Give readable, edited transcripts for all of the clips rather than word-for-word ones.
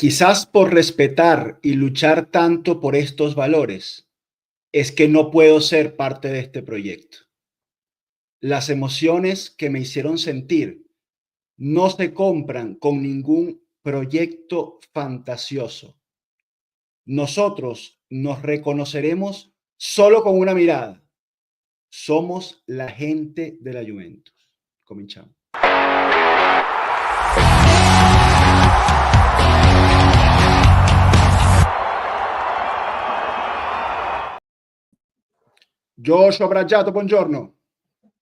Quizás por respetar y luchar tanto por estos valores, es que no puedo ser parte de este proyecto. Las emociones que me hicieron sentir no se compran con ningún proyecto fantasioso. Nosotros nos reconoceremos solo con una mirada. Somos la gente de la Juventus. Comenzamos. Joshua Bracciato, buongiorno.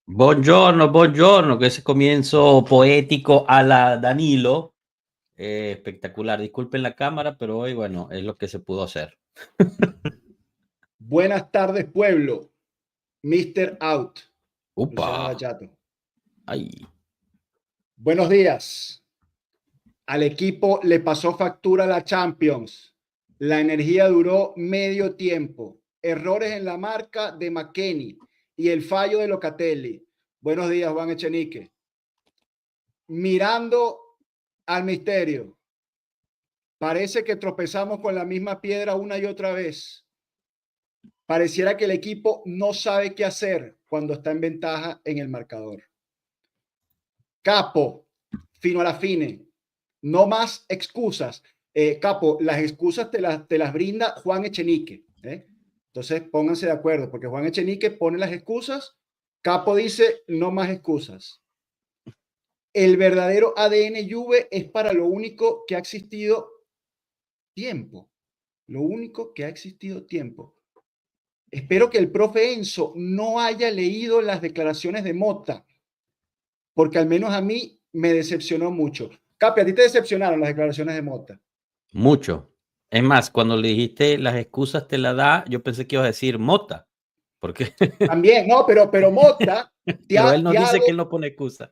Buongiorno, buongiorno, que ese comienzo poético a la Danilo, espectacular. Disculpen la cámara, pero hoy, bueno, es lo que se pudo hacer. Buenas tardes, pueblo. Mr. Out. Luciano ¡Upa! Bracciato. ¡Ay! Buenos días. Al equipo le pasó factura la Champions. La energía duró medio tiempo. Errores en la marca de McKennie y el fallo de Locatelli. Buenos días, Juan Echenique. Mirando al misterio. Parece que tropezamos con la misma piedra una y otra vez. Pareciera que el equipo no sabe qué hacer cuando está en ventaja en el marcador. Capo, fino a la fine. No más excusas. Capo, las excusas te las brinda Juan Echenique. Entonces, pónganse de acuerdo, porque Juan Echenique pone las excusas. Capo dice, no más excusas. El verdadero ADN Juve es para lo único que ha existido tiempo. Lo único que ha existido tiempo. Espero que el profe Enzo no haya leído las declaraciones de Motta, porque al menos a mí me decepcionó mucho. Capi, ¿a ti te decepcionaron las declaraciones de Motta? Mucho. Es más, cuando le dijiste las excusas te la da, yo pensé que ibas a decir Mota, porque También, no, pero Motta, pero él nos dice que Thiago, él no pone excusa.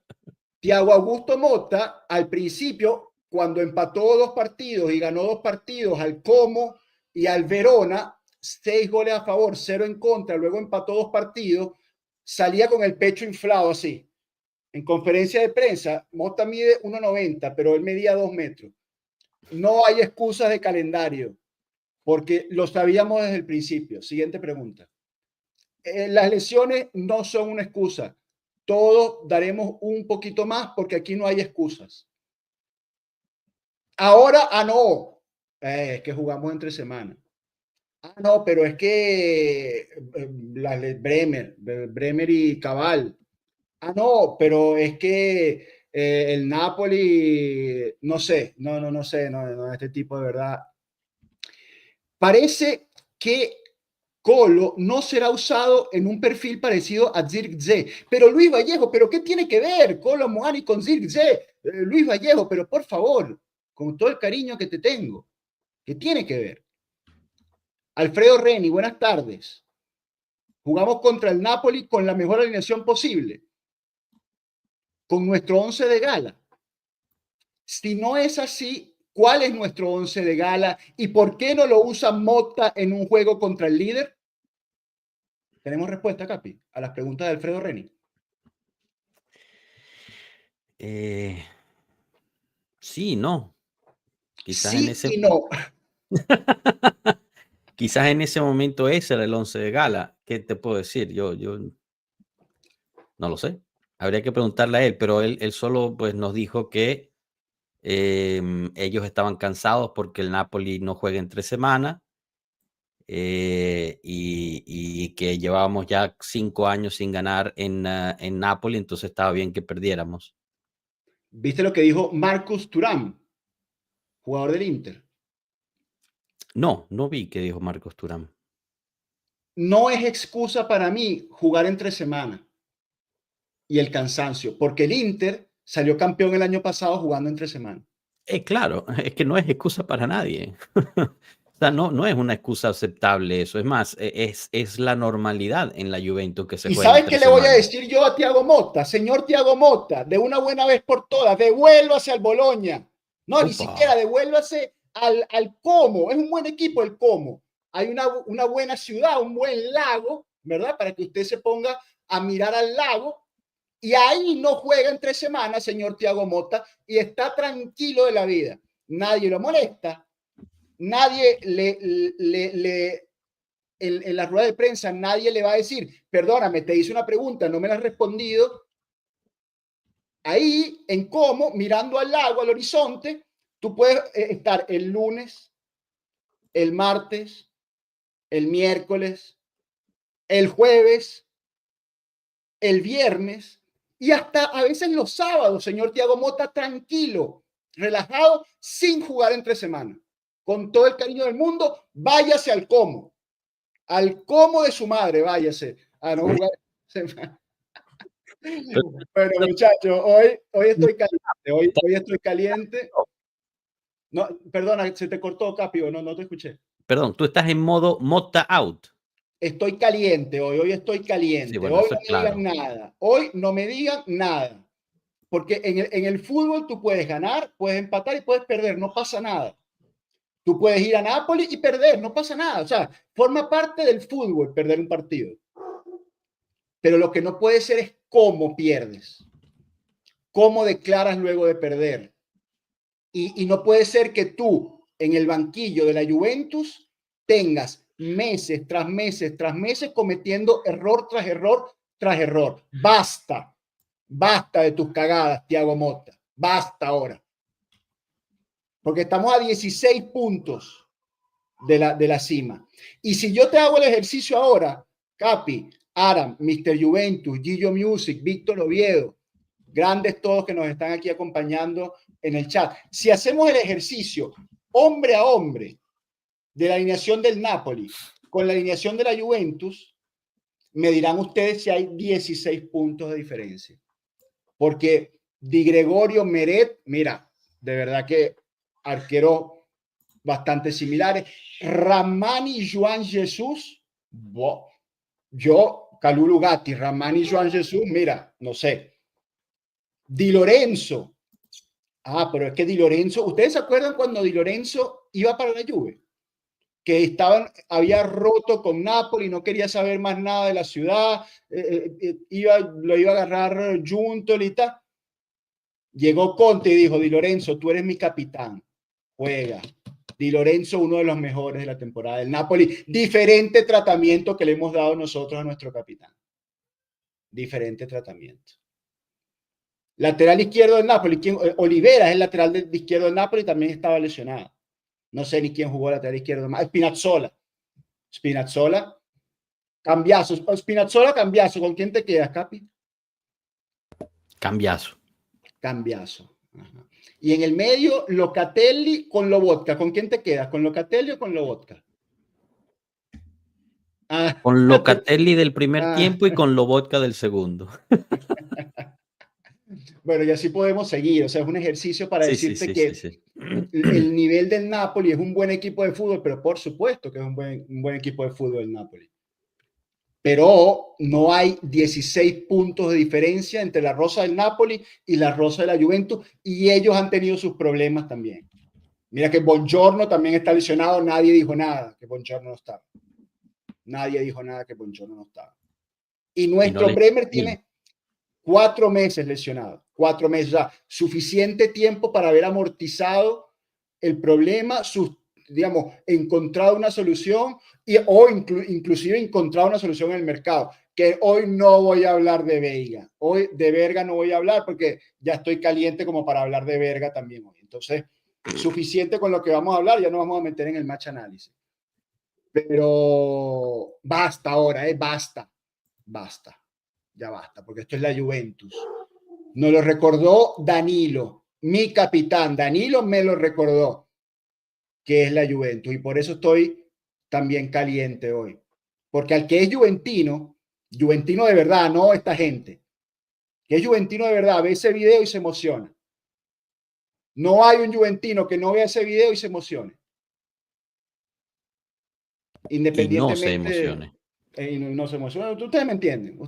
Thiago Augusto Motta, al principio, cuando empató 2 partidos y ganó 2 partidos al Como y al Verona, 6 goles a favor, 0 en contra, luego empató 2 partidos, salía con el pecho inflado así. En conferencia de prensa, Motta mide 1,90, pero él medía 2 metros. No hay excusas de calendario, porque lo sabíamos desde el principio. Siguiente pregunta. Las lesiones no son una excusa. Todos daremos un poquito más porque aquí no hay excusas. Ahora, no. Es que jugamos entre semanas. No, pero es que Bremer y Cabal. No, pero es que el Napoli, no sé, no sé, este tipo de verdad. Parece que Colo no será usado en un perfil parecido a Zirkzee. Pero Luis Vallejo, ¿pero qué tiene que ver Colo Muani con Zirkzee? Luis Vallejo, pero por favor, con todo el cariño que te tengo, ¿qué tiene que ver? Alfredo Reni, buenas tardes. Jugamos contra el Napoli con la mejor alineación posible, con nuestro 11 de gala. Si no es así, ¿cuál es nuestro 11 de gala y por qué no lo usa Motta en un juego contra el líder? ¿Tenemos respuesta, Capi, a las preguntas de Alfredo Reni? Sí, no. Quizás en Sí ese y no. quizás en ese momento ese era el 11 de gala. ¿Qué te puedo decir? Yo no lo sé. Habría que preguntarle a él, pero él solo pues nos dijo que ellos estaban cansados porque el Napoli no juega entre semana y que llevábamos ya 5 años sin ganar en Napoli, entonces estaba bien que perdiéramos. ¿Viste lo que dijo Marcus Thuram, jugador del Inter? No vi que dijo Marcos Thuram. No es excusa para mí jugar entre semana y el cansancio, porque el Inter salió campeón el año pasado jugando entre semana. Claro, es que no es excusa para nadie. O sea, no es una excusa aceptable eso. Es más, es la normalidad en la Juventus que se ¿Y juegue sabes entre qué le voy a semana. decir yo a Thiago Motta? Señor Thiago Motta, de una buena vez por todas, devuélvase al Boloña. No, ni Opa. siquiera devuélvase al Como. Es un buen equipo el Como. Hay una buena ciudad, un buen lago, ¿verdad? Para que usted se ponga a mirar al lago. Y ahí no juega entre semanas, señor Thiago Motta, y está tranquilo de la vida. nadie lo molesta, nadie en la rueda de prensa nadie le va a decir, perdóname, te hice una pregunta, no me la has respondido. Ahí, en Como, mirando al lago, al horizonte, tú puedes estar el lunes, el martes, el miércoles, el jueves, el viernes y hasta a veces los sábados, señor Thiago Motta, tranquilo, relajado, sin jugar entre semana. Con todo el cariño del mundo, váyase al Como de su madre, váyase a no jugar. Bueno, muchachos, hoy estoy caliente, hoy estoy caliente. No, perdona, se te cortó, Capio, no te escuché. Perdón, tú estás en modo Motta out. Estoy caliente hoy estoy caliente. Sí, bueno, Hoy eso no es me digan claro. nada. Hoy no me digan nada. Porque en el fútbol tú puedes ganar, puedes empatar y puedes perder, no pasa nada. Tú puedes ir a Nápoles y perder, no pasa nada. O sea, forma parte del fútbol perder un partido. Pero lo que no puede ser es cómo pierdes, cómo declaras luego de perder. Y no puede ser que tú en el banquillo de la Juventus tengas meses tras meses tras meses cometiendo error tras error tras error. Basta, basta de tus cagadas, Thiago Motta. Basta ahora. Porque estamos a 16 puntos de la cima. Y si yo te hago el ejercicio ahora, Capi, Aram, Mr. Juventus, Gillo Music, Víctor Oviedo, grandes todos que nos están aquí acompañando en el chat. Si hacemos el ejercicio hombre a hombre de la alineación del Napoli con la alineación de la Juventus, me dirán ustedes si hay 16 puntos de diferencia. Porque Di Gregorio, Meret, mira, de verdad que arqueros bastante similares. Ramani, Juan Jesús, yo, Calulu Gatti, Ramani, Juan Jesús, mira, no sé. Di Lorenzo. Pero es que Di Lorenzo, ¿ustedes se acuerdan cuando Di Lorenzo iba para la Juve? Que había roto con Napoli, no quería saber más nada de la ciudad, lo iba a agarrar Junto y tal. Llegó Conte y dijo, Di Lorenzo, tú eres mi capitán, juega. Di Lorenzo, uno de los mejores de la temporada del Napoli. Diferente tratamiento que le hemos dado nosotros a nuestro capitán. Diferente tratamiento. Lateral izquierdo del Napoli. Olivera es el lateral izquierdo del Napoli, también estaba lesionado. No sé ni quién jugó lateral izquierdo. Spinazzola. Cambiazo. Spinazzola, cambiazo. ¿Con quién te quedas, Capi? Cambiazo. Ajá. Y en el medio, Locatelli con Lobotka. ¿Con quién te quedas? ¿Con Locatelli o con Lobotka? Con Locatelli del primer tiempo y con Lobotka del segundo. Bueno, y así podemos seguir. O sea, es un ejercicio para decirte que el nivel del Napoli es un buen equipo de fútbol, pero por supuesto que es un buen equipo de fútbol el Napoli. Pero no hay 16 puntos de diferencia entre la rosa del Napoli y la rosa de la Juventus, y ellos han tenido sus problemas también. Mira que Buongiorno también está lesionado, nadie dijo nada que Buongiorno no estaba. Nadie dijo nada que Buongiorno no estaba. Y nuestro Bremer tiene 4 meses lesionado, 4 meses, o sea, suficiente tiempo para haber amortizado el problema, digamos, encontrado una solución o inclusive encontrado una solución en el mercado, que hoy no voy a hablar de Veiga, hoy de Verga no voy a hablar porque ya estoy caliente como para hablar de Verga también hoy. Entonces, suficiente con lo que vamos a hablar, ya no vamos a meter en el match análisis. Pero basta ahora, basta, ya basta, porque esto es la Juventus. Nos lo recordó Danilo, mi capitán, Danilo me lo recordó, que es la Juventus, y por eso estoy también caliente hoy. Porque al que es juventino de verdad, no esta gente, que es juventino de verdad, ve ese video y se emociona. No hay un juventino que no vea ese video y se emocione. Independientemente. Y no se emocione. No se emociona. Ustedes me entienden.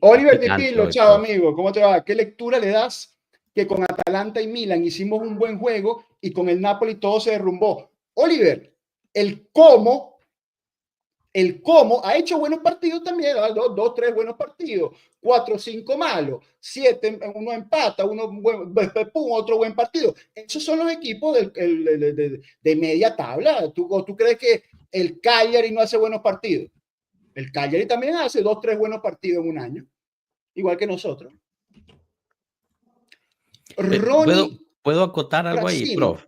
Oliver Di Pillo, chao amigo, ¿cómo te va? ¿Qué lectura le das que con Atalanta y Milan hicimos un buen juego y con el Napoli todo se derrumbó? Oliver, el cómo El cómo ha hecho buenos partidos también, dos, tres buenos partidos, 4, 5 malos, 7, uno empata, otro buen partido. Esos son los equipos de media tabla. ¿Tú crees que el Cagliari no hace buenos partidos? El Cagliari también hace 2, 3 buenos partidos en un año, igual que nosotros. Ronnie ¿Puedo acotar algo ahí, Frassino, prof?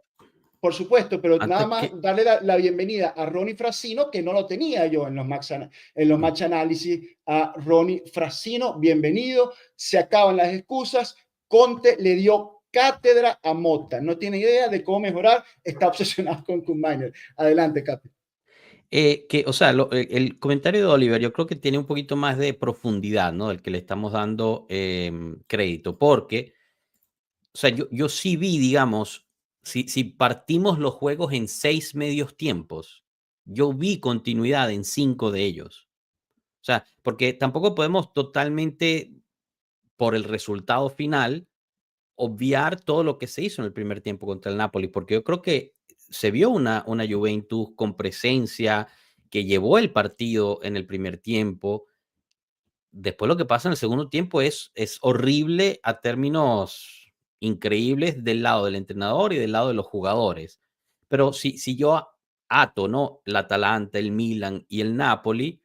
por supuesto, pero nada Antes más que, darle la bienvenida a Ronnie Frassino, que no lo tenía yo en los match análisis. A Ronnie Frassino, bienvenido. Se acaban las excusas. Conte le dio cátedra a Motta. No tiene idea de cómo mejorar. Está obsesionado con Kuhn. Adelante, Capi. o sea, el comentario de Oliver yo creo que tiene un poquito más de profundidad, ¿no? Del que le estamos dando crédito, porque, o sea, yo sí vi, digamos, si partimos los juegos en 6 medios tiempos, yo vi continuidad en 5 de ellos. O sea, porque tampoco podemos totalmente, por el resultado final, obviar todo lo que se hizo en el primer tiempo contra el Napoli, porque yo creo que se vio una Juventus con presencia, que llevó el partido en el primer tiempo. Después lo que pasa en el segundo tiempo es horrible a términos increíbles del lado del entrenador y del lado de los jugadores. Pero si yo ato, ¿no? El Atalanta, el Milan y el Napoli,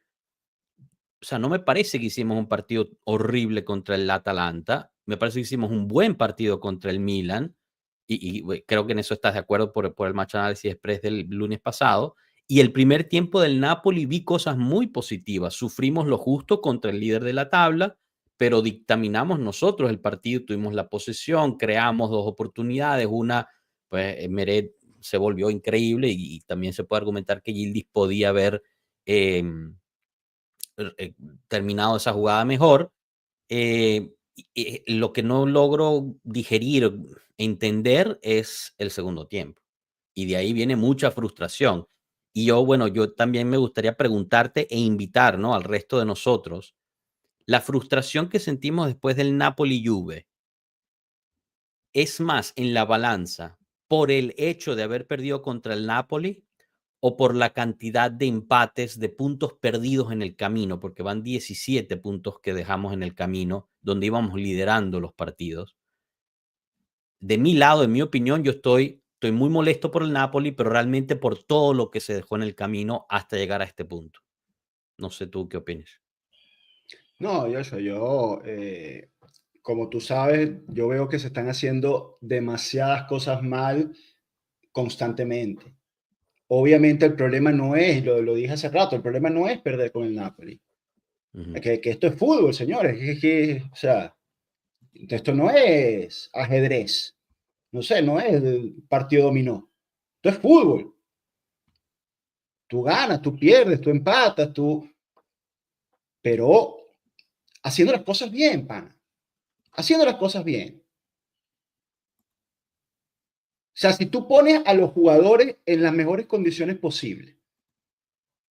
o sea, no me parece que hicimos un partido horrible contra el Atalanta. Me parece que hicimos un buen partido contra el Milan. Creo que en eso estás de acuerdo por el match análisis express del lunes pasado. Y el primer tiempo del Napoli vi cosas muy positivas. Sufrimos lo justo contra el líder de la tabla, pero dictaminamos nosotros el partido. Tuvimos la posesión, creamos 2 oportunidades. Una, pues Meret se volvió increíble y también se puede argumentar que Yildiz podía haber eh, terminado esa jugada mejor. Lo que no logro digerir, entender es el segundo tiempo. Y de ahí viene mucha frustración. Y yo también me gustaría preguntarte e invitar, ¿no? Al resto de nosotros, la frustración que sentimos después del Napoli-Juve, ¿es más en la balanza por el hecho de haber perdido contra el Napoli o por la cantidad de empates, de puntos perdidos en el camino? Porque van 17 puntos que dejamos en el camino, donde íbamos liderando los partidos. De mi lado, en mi opinión, yo estoy muy molesto por el Napoli, pero realmente por todo lo que se dejó en el camino hasta llegar a este punto. No sé tú qué opinas. No, como tú sabes, yo veo que se están haciendo demasiadas cosas mal constantemente. Obviamente el problema no es, lo dije hace rato, el problema no es perder con el Napoli. Que esto es fútbol, señores. O sea, esto no es ajedrez. No sé, no es el partido dominó. Esto es fútbol. Tú ganas, tú pierdes, tú empatas, pero haciendo las cosas bien, pana. Haciendo las cosas bien. O sea, si tú pones a los jugadores en las mejores condiciones posibles,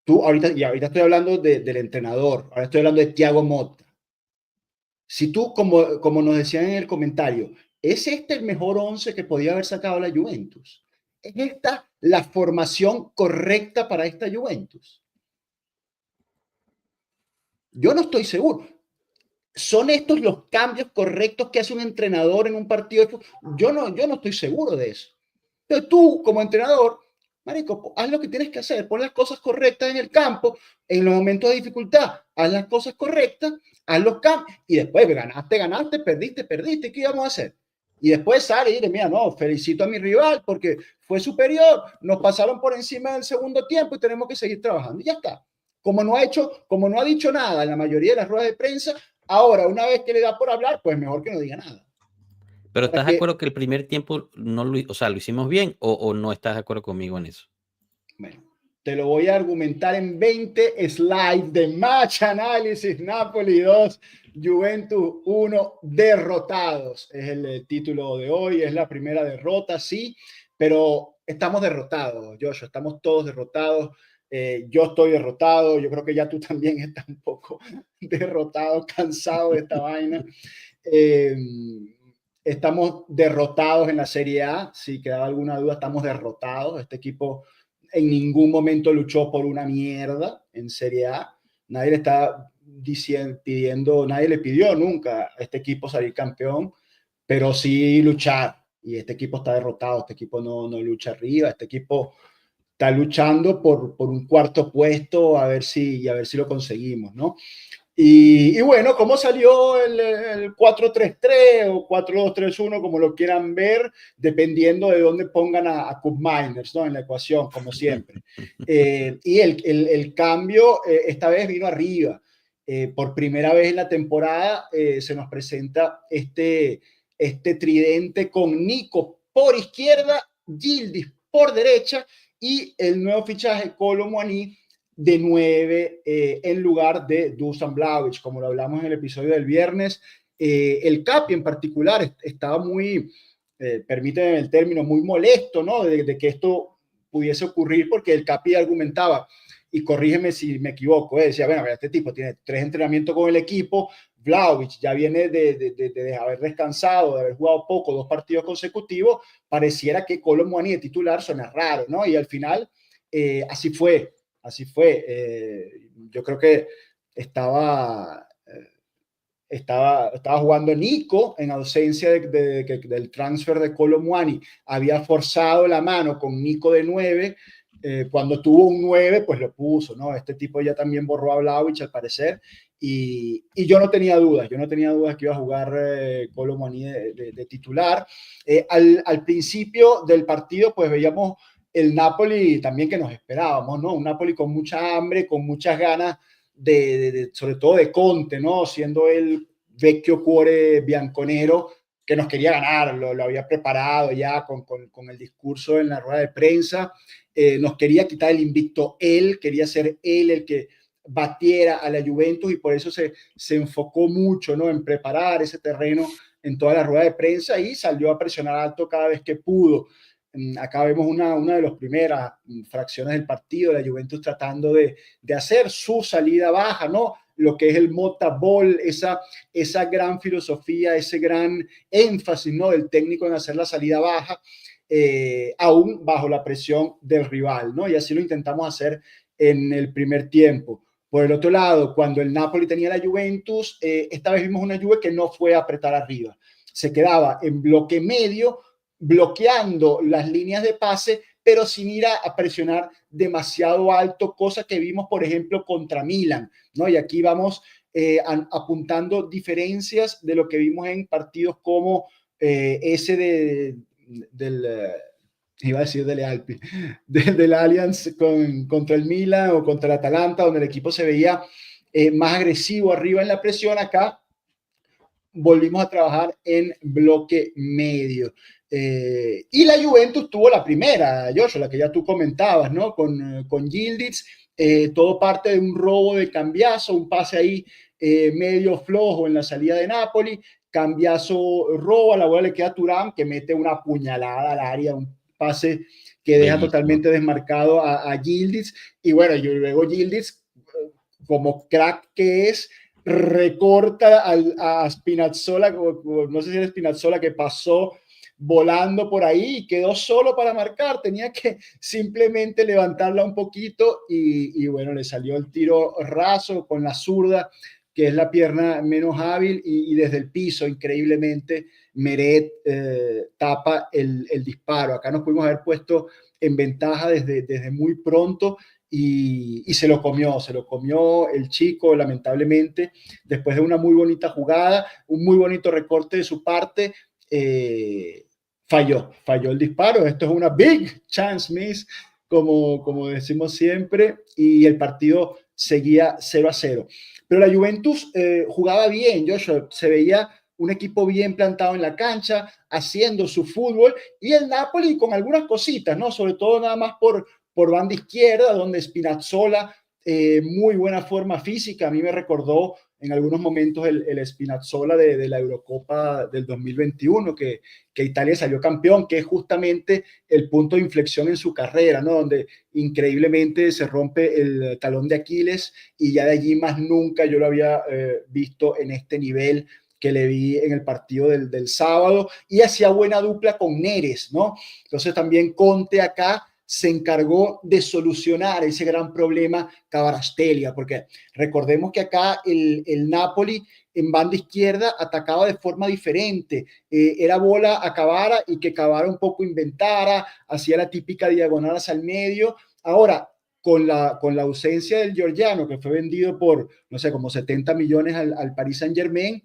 ahorita estoy hablando del entrenador, ahora estoy hablando de Thiago Motta. Si tú, como nos decían en el comentario, ¿es este el mejor 11 que podía haber sacado la Juventus? ¿Es esta la formación correcta para esta Juventus? Yo no estoy seguro. ¿Son estos los cambios correctos que hace un entrenador en un partido de fútbol? Yo no estoy seguro de eso. Pero tú, como entrenador, marico, haz lo que tienes que hacer, pon las cosas correctas en el campo, en los momentos de dificultad, haz las cosas correctas, haz los cambios, y después ganaste, perdiste, ¿qué íbamos a hacer? Y después sale y dice, mira, no, felicito a mi rival porque fue superior, nos pasaron por encima del segundo tiempo y tenemos que seguir trabajando. Y ya está. Como no ha dicho nada en la mayoría de las ruedas de prensa, ahora, una vez que le da por hablar, pues mejor que no diga nada. Pero Para ¿estás de que, acuerdo que el primer tiempo no o sea, lo hicimos bien o no estás de acuerdo conmigo en eso? bueno, te lo voy a argumentar en 20 slides de Match Análisis. Napoli 2, Juventus 1, derrotados. Es el título de hoy, es la primera derrota, sí, pero estamos derrotados, Joshua, estamos todos derrotados. Yo estoy derrotado, yo creo que ya tú también estás un poco derrotado, cansado de esta vaina. Eh, Estamos derrotados en la Serie A, si quedaba alguna duda, estamos derrotados. Este equipo en ningún momento luchó por una mierda en Serie A. Nadie le está pidiendo, nadie le pidió nunca a este equipo salir campeón, pero sí luchar. Y este equipo está derrotado, este equipo no lucha arriba, este equipo está luchando por un cuarto puesto a ver si lo conseguimos, ¿no? Y bueno, ¿cómo salió el 4-3-3 o 4-2-3-1, como lo quieran ver, dependiendo de dónde pongan a Cup Miners, ¿no? En la ecuación, como siempre. Y el cambio esta vez vino arriba. Por primera vez en la temporada se nos presenta este tridente con Nico por izquierda, Yildiz por derecha y el nuevo fichaje Kolo Muani de 9 en lugar de Dusan Vlahovic, como lo hablamos en el episodio del viernes. El Capi en particular estaba muy, permíteme el término, muy molesto, ¿no? De que esto pudiese ocurrir, porque el Capi argumentaba, y corrígeme si me equivoco, decía, bueno, este tipo tiene 3 entrenamientos con el equipo, Vlahovic ya viene de haber descansado, de haber jugado poco, 2 partidos consecutivos, pareciera que Kolo Muani de titular suena raro, ¿no? Y al final así fue. Así fue. Yo creo que estaba jugando Nico en ausencia del transfer de Kolo Muani. Había forzado la mano con Nico de 9. Cuando tuvo un 9, pues lo puso, ¿no? Este tipo ya también borró a Vlahovic al parecer. Y yo no tenía dudas, que iba a jugar Kolo Muani de titular. Al principio del partido, pues veíamos el Napoli también que nos esperábamos, ¿no? Un Napoli con mucha hambre, con muchas ganas sobre todo de Conte, ¿no? Siendo el vecchio cuore bianconero que nos quería ganar, lo había preparado ya con el discurso en la rueda de prensa, nos quería quitar el invicto él, quería ser él el que batiera a la Juventus y por eso se enfocó mucho, ¿no? En preparar ese terreno en toda la rueda de prensa y salió a presionar alto cada vez que pudo. Acá vemos una de las primeras fracciones del partido, la Juventus tratando de hacer su salida baja, ¿no? Lo que es el Mota Ball, esa gran filosofía, ese gran énfasis, ¿no? Del técnico en hacer la salida baja, aún bajo la presión del rival, ¿no? Y así lo intentamos hacer en el primer tiempo. Por el otro lado, cuando el Napoli tenía la Juventus, esta vez vimos una Juve que no fue a apretar arriba. Se quedaba en bloque medio, bloqueando las líneas de pase, pero sin ir a presionar demasiado alto, cosa que vimos, por ejemplo, contra Milan, ¿no? Y aquí vamos apuntando diferencias de lo que vimos en partidos como ese del iba a decir del Alpi, del Allianz contra el Milan o contra el Atalanta, donde el equipo se veía más agresivo arriba en la presión. Acá volvimos a trabajar en bloque medio. Y la Juventus tuvo la primera, Joshua, la que ya tú comentabas, ¿no? Con Yildiz, todo parte de un robo de Cambiaso, un pase ahí medio flojo en la salida de Napoli. Cambiaso roba, la bola le queda a Thuram, que mete una puñalada al área, un pase que deja Bellísimo. totalmente desmarcado a Yildiz. Y bueno, y luego Yildiz, como crack que es, recorta a Spinazzola, no sé si era Spinazzola, que pasó volando por ahí y quedó solo para marcar, tenía que simplemente levantarla un poquito y bueno, le salió el tiro raso con la zurda, que es la pierna menos hábil, y desde el piso, increíblemente, Meret tapa el disparo. Acá nos pudimos haber puesto en ventaja desde muy pronto, y se lo comió el chico, lamentablemente, después de una muy bonita jugada, un muy bonito recorte de su parte. Falló el disparo. Esto es una big chance miss, como decimos siempre, y el partido seguía 0-0. Pero la Juventus jugaba bien, Joshua, se veía un equipo bien plantado en la cancha, haciendo su fútbol, y el Napoli con algunas cositas, ¿no? Sobre todo nada más por banda izquierda, donde Spinazzola, muy buena forma física, a mí me recordó en algunos momentos el Spinazzola de la Eurocopa del 2021, que Italia salió campeón, que es justamente el punto de inflexión en su carrera, ¿no? Donde increíblemente se rompe el talón de Aquiles y ya de allí más nunca yo lo había visto en este nivel que le vi en el partido del sábado, y hacía buena dupla con Neres, ¿no? Entonces también Conte acá se encargó de solucionar ese gran problema Kvaratskhelia, porque recordemos que acá el Napoli en banda izquierda atacaba de forma diferente, era bola a Kvara y que Kvara un poco inventara, hacía la típica diagonal hacia el medio. Ahora, con la ausencia del georgiano, que fue vendido por, no sé, como 70 millones al Paris Saint-Germain,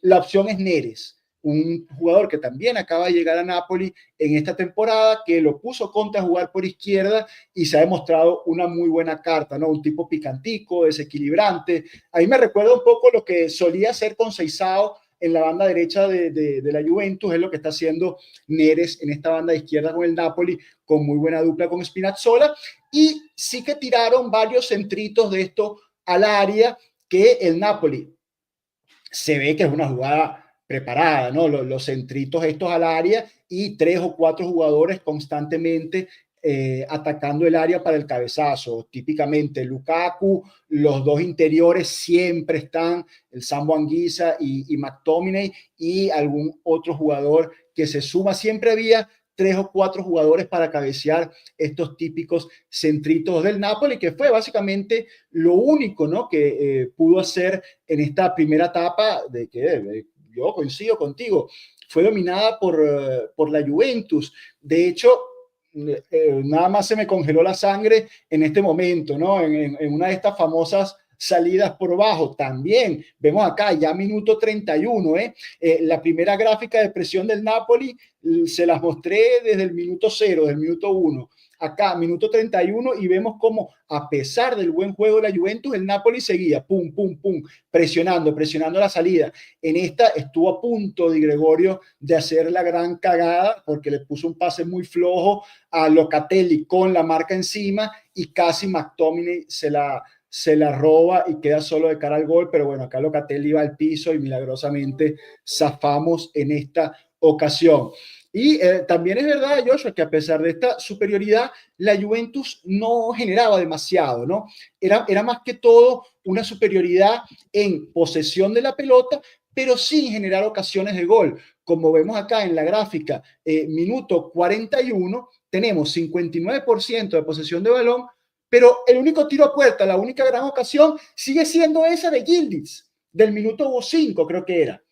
la opción es Neres, un jugador que también acaba de llegar a Napoli en esta temporada, que lo puso Conte a jugar por izquierda y se ha demostrado una muy buena carta, ¿no? Un tipo picantico, desequilibrante. A mí me recuerda un poco lo que solía hacer con Seisao en la banda derecha de la Juventus, es lo que está haciendo Neres en esta banda de izquierda con el Napoli, con muy buena dupla con Spinazzola, y sí que tiraron varios centritos de esto al área, que el Napoli se ve que es una jugada preparada, ¿no? Los centritos estos al área y 3 o 4 jugadores constantemente atacando el área para el cabezazo. Típicamente Lukaku, los dos interiores siempre están, el Sambo Anguissa y McTominay, y algún otro jugador que se suma. Siempre había 3 o 4 jugadores para cabecear estos típicos centritos del Napoli, que fue básicamente lo único, ¿no?, que pudo hacer en esta primera etapa, de que yo coincido contigo, fue dominada por la Juventus. De hecho, nada más se me congeló la sangre en este momento, ¿no? En una de estas famosas salidas por bajo. También vemos acá ya minuto 31, la primera gráfica de presión del Napoli se las mostré desde el minuto 0, del minuto 1. Acá, minuto 31, y vemos cómo, a pesar del buen juego de la Juventus, el Napoli seguía, pum, pum, pum, presionando la salida. En esta estuvo a punto Di Gregorio de hacer la gran cagada, porque le puso un pase muy flojo a Locatelli con la marca encima, y casi McTominay se la roba y queda solo de cara al gol. Pero bueno, acá Locatelli va al piso y milagrosamente zafamos en esta ocasión. Y también es verdad, Joshua, que a pesar de esta superioridad, la Juventus no generaba demasiado, ¿no? Era más que todo una superioridad en posesión de la pelota, pero sin generar ocasiones de gol. Como vemos acá en la gráfica, minuto 41, tenemos 59% de posesión de balón, pero el único tiro a puerta, la única gran ocasión, sigue siendo esa de Yildiz, del minuto 5, creo que era.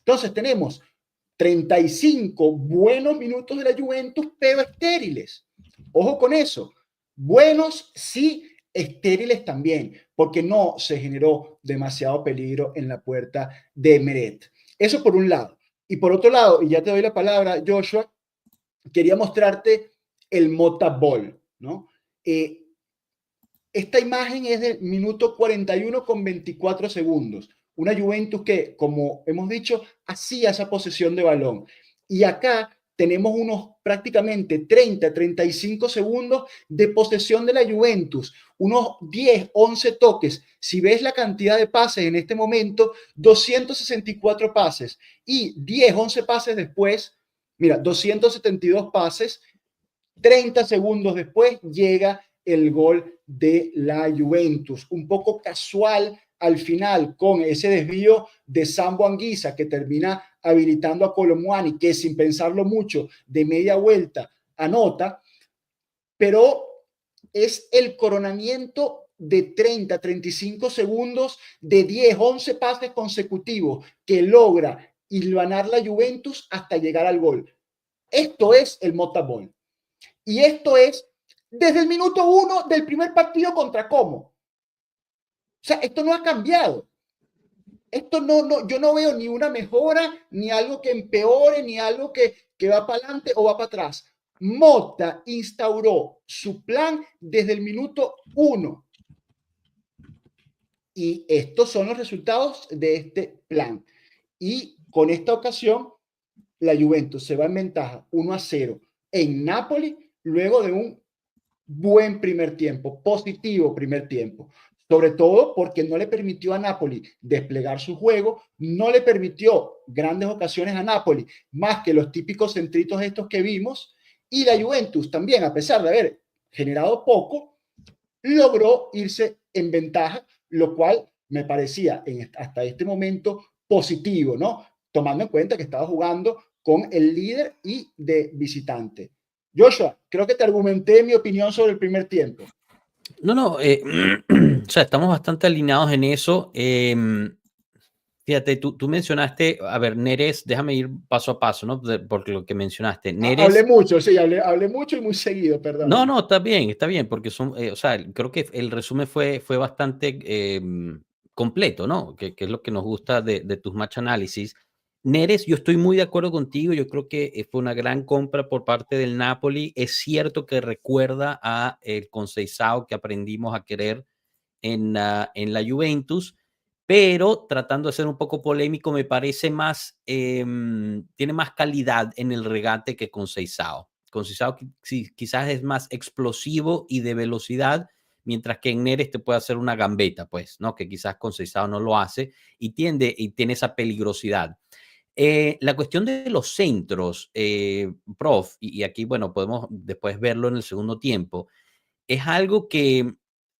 Entonces tenemos 35 buenos minutos de la Juventus, pero estériles. Ojo con eso. Buenos sí, estériles también, porque no se generó demasiado peligro en la puerta de Meret. Eso por un lado. Y por otro lado, y ya te doy la palabra, Joshua, quería mostrarte el Mota Ball, ¿no? Esta imagen es del minuto 41 con 24 segundos. Una Juventus que, como hemos dicho, hacía esa posesión de balón. Y acá tenemos unos prácticamente 30, 35 segundos de posesión de la Juventus, unos 10, 11 toques. Si ves la cantidad de pases en este momento, 264 pases, y 10, 11 pases después, mira, 272 pases, 30 segundos después llega el gol de la Juventus. Un poco casual al final, con ese desvío de Sambo Anguissa, que termina habilitando a Kolo Muani, que sin pensarlo mucho, de media vuelta, anota, pero es el coronamiento de 30, 35 segundos de 10, 11 pases consecutivos que logra hilvanar la Juventus hasta llegar al gol. Esto es el Mota Ball. Y esto es desde el minuto 1 del primer partido contra Como. O sea, esto no ha cambiado. Esto yo no veo ni una mejora, ni algo que empeore, ni algo que va para adelante o va para atrás. Motta instauró su plan desde el minuto 1. Y estos son los resultados de este plan. Y con esta ocasión, la Juventus se va en ventaja 1-0 en Napoli, luego de un buen primer tiempo, positivo primer tiempo, sobre todo porque no le permitió a Napoli desplegar su juego, no le permitió grandes ocasiones a Napoli, más que los típicos centritos estos que vimos, y la Juventus también, a pesar de haber generado poco, logró irse en ventaja, lo cual me parecía hasta este momento positivo, ¿no? Tomando en cuenta que estaba jugando con el líder y de visitante. Joshua, creo que te argumenté mi opinión sobre el primer tiempo. No, no, o sea, estamos bastante alineados en eso. Fíjate, tú mencionaste, a ver, Neres, déjame ir paso a paso, ¿no? Por lo que mencionaste. Hablé Neres, mucho, sí, hablé mucho y muy seguido, no, perdóname. no, está bien, porque son, o sea, creo que el resumen fue bastante completo, ¿no? Que es lo que nos gusta de tus match análisis. Neres, yo estoy muy de acuerdo contigo, yo creo que fue una gran compra por parte del Napoli. Es cierto que recuerda a el Conceição que aprendimos a querer en la Juventus, pero tratando de ser un poco polémico, me parece más, tiene más calidad en el regate que Conceição. Conceição quizás es más explosivo y de velocidad, mientras que en Neres te puede hacer una gambeta, pues, ¿no? Que quizás Conceição no lo hace y tiene esa peligrosidad. La cuestión de los centros, prof, y aquí, bueno, podemos después verlo en el segundo tiempo, es algo que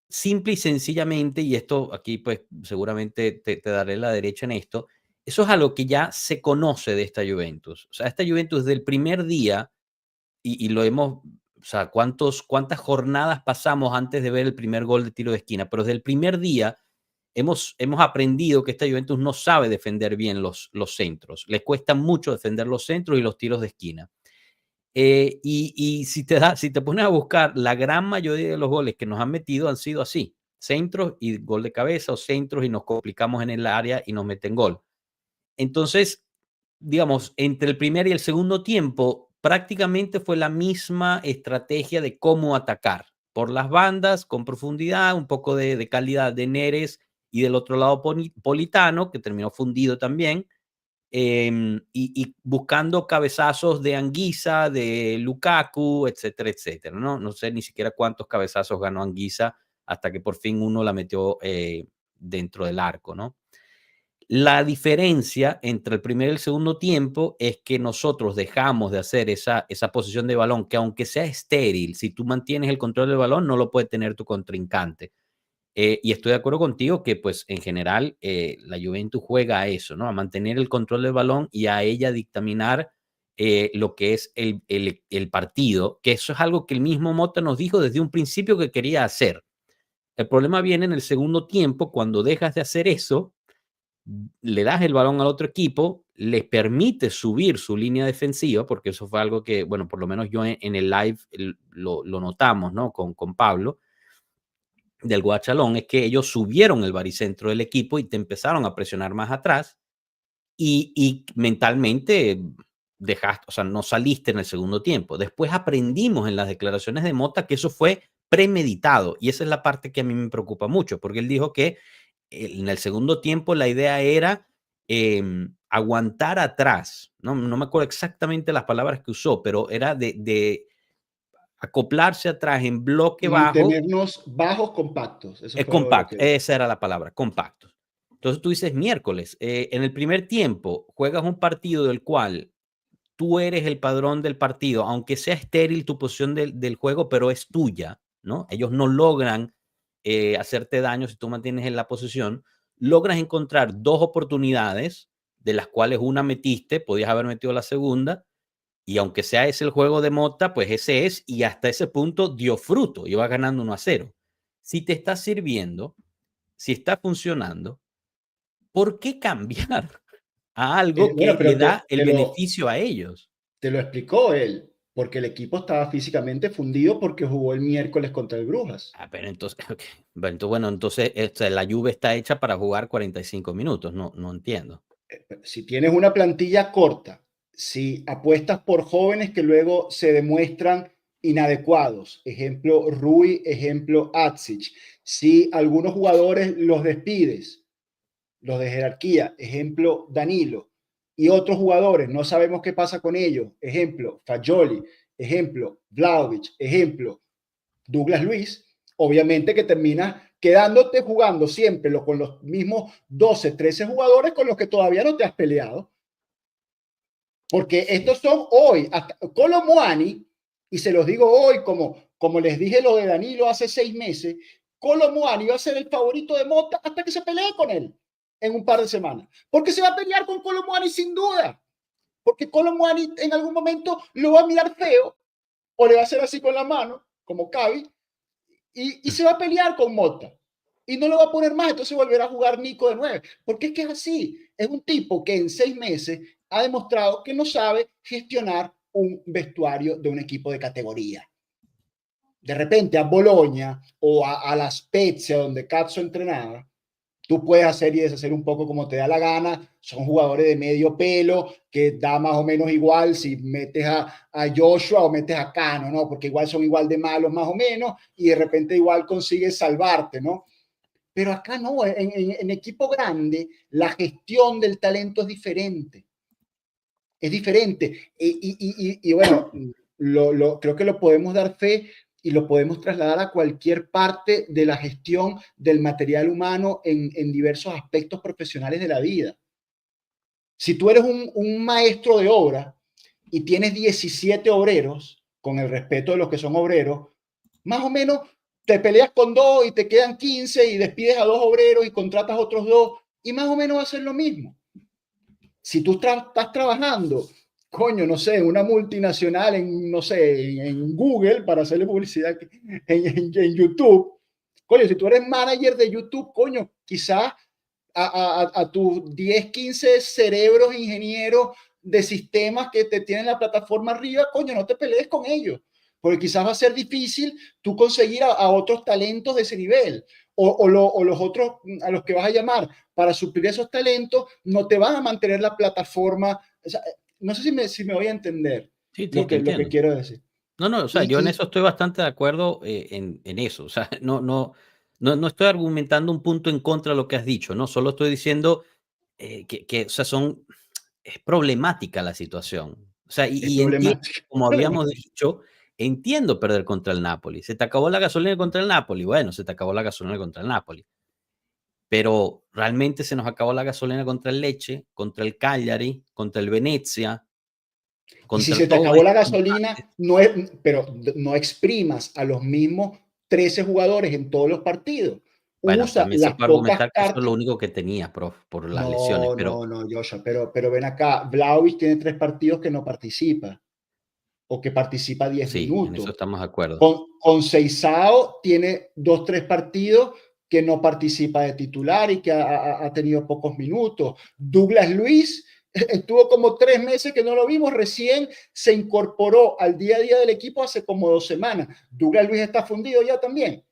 simple y sencillamente, y esto aquí pues seguramente te daré la derecha en esto, eso es algo que ya se conoce de esta Juventus. O sea, esta Juventus desde el primer día, y lo hemos, o sea, cuántas jornadas pasamos antes de ver el primer gol de tiro de esquina, pero desde el primer día hemos aprendido que esta Juventus no sabe defender bien los centros. Les cuesta mucho defender los centros y los tiros de esquina. Y si te pones a buscar, la gran mayoría de los goles que nos han metido han sido así, centros y gol de cabeza o centros y nos complicamos en el área y nos meten gol. Entonces, digamos, entre el primer y el segundo tiempo, prácticamente fue la misma estrategia de cómo atacar. Por las bandas, con profundidad, un poco de calidad de Neres y del otro lado Politano, que terminó fundido también, y buscando cabezazos de Anguissa, de Lukaku, etcétera, etcétera. ¿No? No sé ni siquiera cuántos cabezazos ganó Anguissa hasta que por fin uno la metió dentro del arco, ¿no? La diferencia entre el primer y el segundo tiempo es que nosotros dejamos de hacer esa posición de balón, que aunque sea estéril, si tú mantienes el control del balón, no lo puede tener tu contrincante. Y estoy de acuerdo contigo que, pues, en general, la Juventus juega a eso, ¿no? A mantener el control del balón y a ella dictaminar lo que es el partido, que eso es algo que el mismo Motta nos dijo desde un principio que quería hacer. El problema viene en el segundo tiempo, cuando dejas de hacer eso, le das el balón al otro equipo, les permite subir su línea defensiva, porque eso fue algo que, bueno, por lo menos yo en el live lo notamos, ¿no? Con Pablo del Guachalón, es que ellos subieron el baricentro del equipo y te empezaron a presionar más atrás y mentalmente dejaste, o sea, no saliste en el segundo tiempo. Después aprendimos en las declaraciones de Mota que eso fue premeditado y esa es la parte que a mí me preocupa mucho, porque él dijo que en el segundo tiempo la idea era aguantar atrás, no me acuerdo exactamente las palabras que usó, pero era de acoplarse atrás en bloque bajo. Mantenernos bajos, compactos. Eso fue lo Compacto, que dijo. esa era la palabra, compactos. Entonces tú dices miércoles, en el primer tiempo juegas un partido del cual tú eres el padrón del partido, aunque sea estéril tu posición del juego, pero es tuya, ¿no? Ellos no logran hacerte daño si tú mantienes en la posición. Logras encontrar dos oportunidades, de las cuales una metiste, podías haber metido la segunda, y aunque sea ese el juego de Mota, pues ese es, y hasta ese punto dio fruto, iba ganando 1-0. Si te está sirviendo, si está funcionando, ¿por qué cambiar a algo Bueno, que le pero da el beneficio a ellos? te lo explicó él, porque el equipo estaba físicamente fundido porque jugó el miércoles contra el Brujas. Pero entonces, okay. Bueno, entonces la Juve está hecha para jugar 45 minutos, no entiendo. Si tienes una plantilla corta, si apuestas por jóvenes que luego se demuestran inadecuados, ejemplo Rui, ejemplo Atsic, si algunos jugadores los despides, los de jerarquía, ejemplo Danilo, y otros jugadores, no sabemos qué pasa con ellos, ejemplo Fagioli, ejemplo Vlahovic, ejemplo Douglas Luis, obviamente que terminas quedándote jugando siempre con los mismos 12, 13 jugadores con los que todavía no te has peleado. Porque estos son hoy, hasta Kolo Muani, y se los digo hoy como les dije lo de Danilo hace 6 meses, Kolo Muani va a ser el favorito de Mota hasta que se pelee con él en un par de semanas. Porque se va a pelear con Kolo Muani sin duda. Porque Kolo Muani en algún momento lo va a mirar feo o le va a hacer así con la mano, como Cavi, y se va a pelear con Mota. Y no lo va a poner más, entonces volverá a jugar Nico de 9. Porque es que es así. Es un tipo que en 6 meses ha demostrado que no sabe gestionar un vestuario de un equipo de categoría. De repente a Bologna o a la Spezia, donde Cazzo entrenaba, tú puedes hacer y deshacer un poco como te da la gana. Son jugadores de medio pelo que da más o menos igual si metes a Joshua o metes a Cano, ¿no? Porque igual son igual de malos más o menos y de repente igual consigues salvarte, ¿no? Pero acá no, en equipo grande la gestión del talento es diferente. Es diferente. Y bueno, creo que lo podemos dar fe y lo podemos trasladar a cualquier parte de la gestión del material humano en diversos aspectos profesionales de la vida. Si tú eres un maestro de obra y tienes 17 obreros, con el respeto de los que son obreros, más o menos te peleas con 2 y te quedan 15 y despides a 2 obreros y contratas otros 2 y más o menos va a ser lo mismo. Si tú estás trabajando, coño, no sé, una multinacional en, no sé, en Google para hacerle publicidad en YouTube, coño, si tú eres manager de YouTube, coño, quizás a tus 10, 15 cerebros ingenieros de sistemas que te tienen la plataforma arriba, coño, no te pelees con ellos, porque quizás va a ser difícil tú conseguir a otros talentos de ese nivel, o los otros a los que vas a llamar para suplir esos talentos, no te van a mantener la plataforma. O sea, no sé si me voy a entender Sí, sí, te lo que entiendo. quiero decir. No, no, o sea, yo en Y eso estoy bastante de acuerdo, en eso. O sea, no estoy argumentando un punto en contra de lo que has dicho, ¿no? Solo estoy diciendo, o sea, es problemática la situación. O sea, es y entiendo, problemático. como habíamos dicho, entiendo perder contra el Napoli. Se te acabó la gasolina contra el Napoli. Bueno, se te acabó la gasolina contra el Napoli. Pero realmente se nos acabó la gasolina contra el Lecce, contra el Cagliari, contra el Venezia, Y si contra se te todos acabó la estos gasolina, gigantes. pero no exprimas a los mismos 13 jugadores en todos los partidos. Bueno, Usa también se las puede pocas argumentar que eso es lo cartas. único que tenía, por las lesiones, No, pero no, no, Joshua, pero ven acá. Vlahovic tiene 3 partidos que no participa o que participa 10 sí, en eso minutos. estamos de acuerdo. Con Seisao tiene 2, 3 partidos que no participa de titular y que ha tenido pocos minutos. Douglas Luis estuvo como 3 meses que no lo vimos, recién se incorporó al día a día del equipo hace como 2 semanas. Douglas Luis está fundido ya también.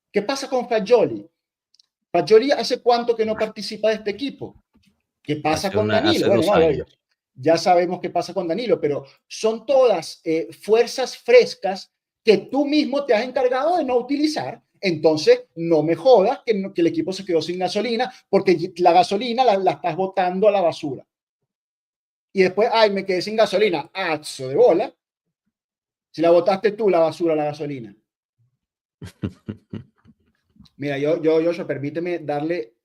¿Qué pasa con Fagioli? Fagioli hace cuánto que no participa de este equipo. ¿Qué pasa con Danilo? Hace Bueno, 2 no, años. ya sabemos qué pasa con Danilo, pero son todas fuerzas frescas que tú mismo te has encargado de no utilizar. Entonces, no me jodas que el equipo se quedó sin gasolina, porque la gasolina la estás botando a la basura. Y después, ay, me quedé sin gasolina. ¡Azo de bola! Si la botaste tú, la basura, la gasolina. Mira, yo, permíteme darle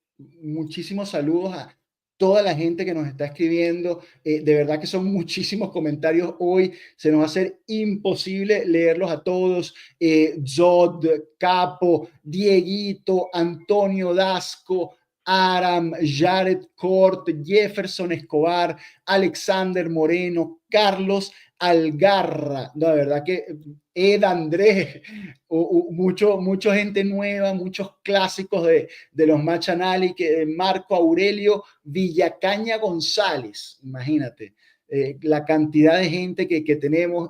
muchísimos saludos a toda la gente que nos está escribiendo. De verdad que son muchísimos comentarios hoy. Se nos va a hacer imposible leerlos a todos. Zod, Capo, Dieguito, Antonio Dasco, Aram, Jared Cort, Jefferson Escobar, Alexander Moreno, Carlos Algarra. No, de verdad que Ed Andrés, mucha gente nueva, muchos clásicos de los Machanali, que Marco Aurelio Villacaña González, imagínate. La cantidad de gente que tenemos,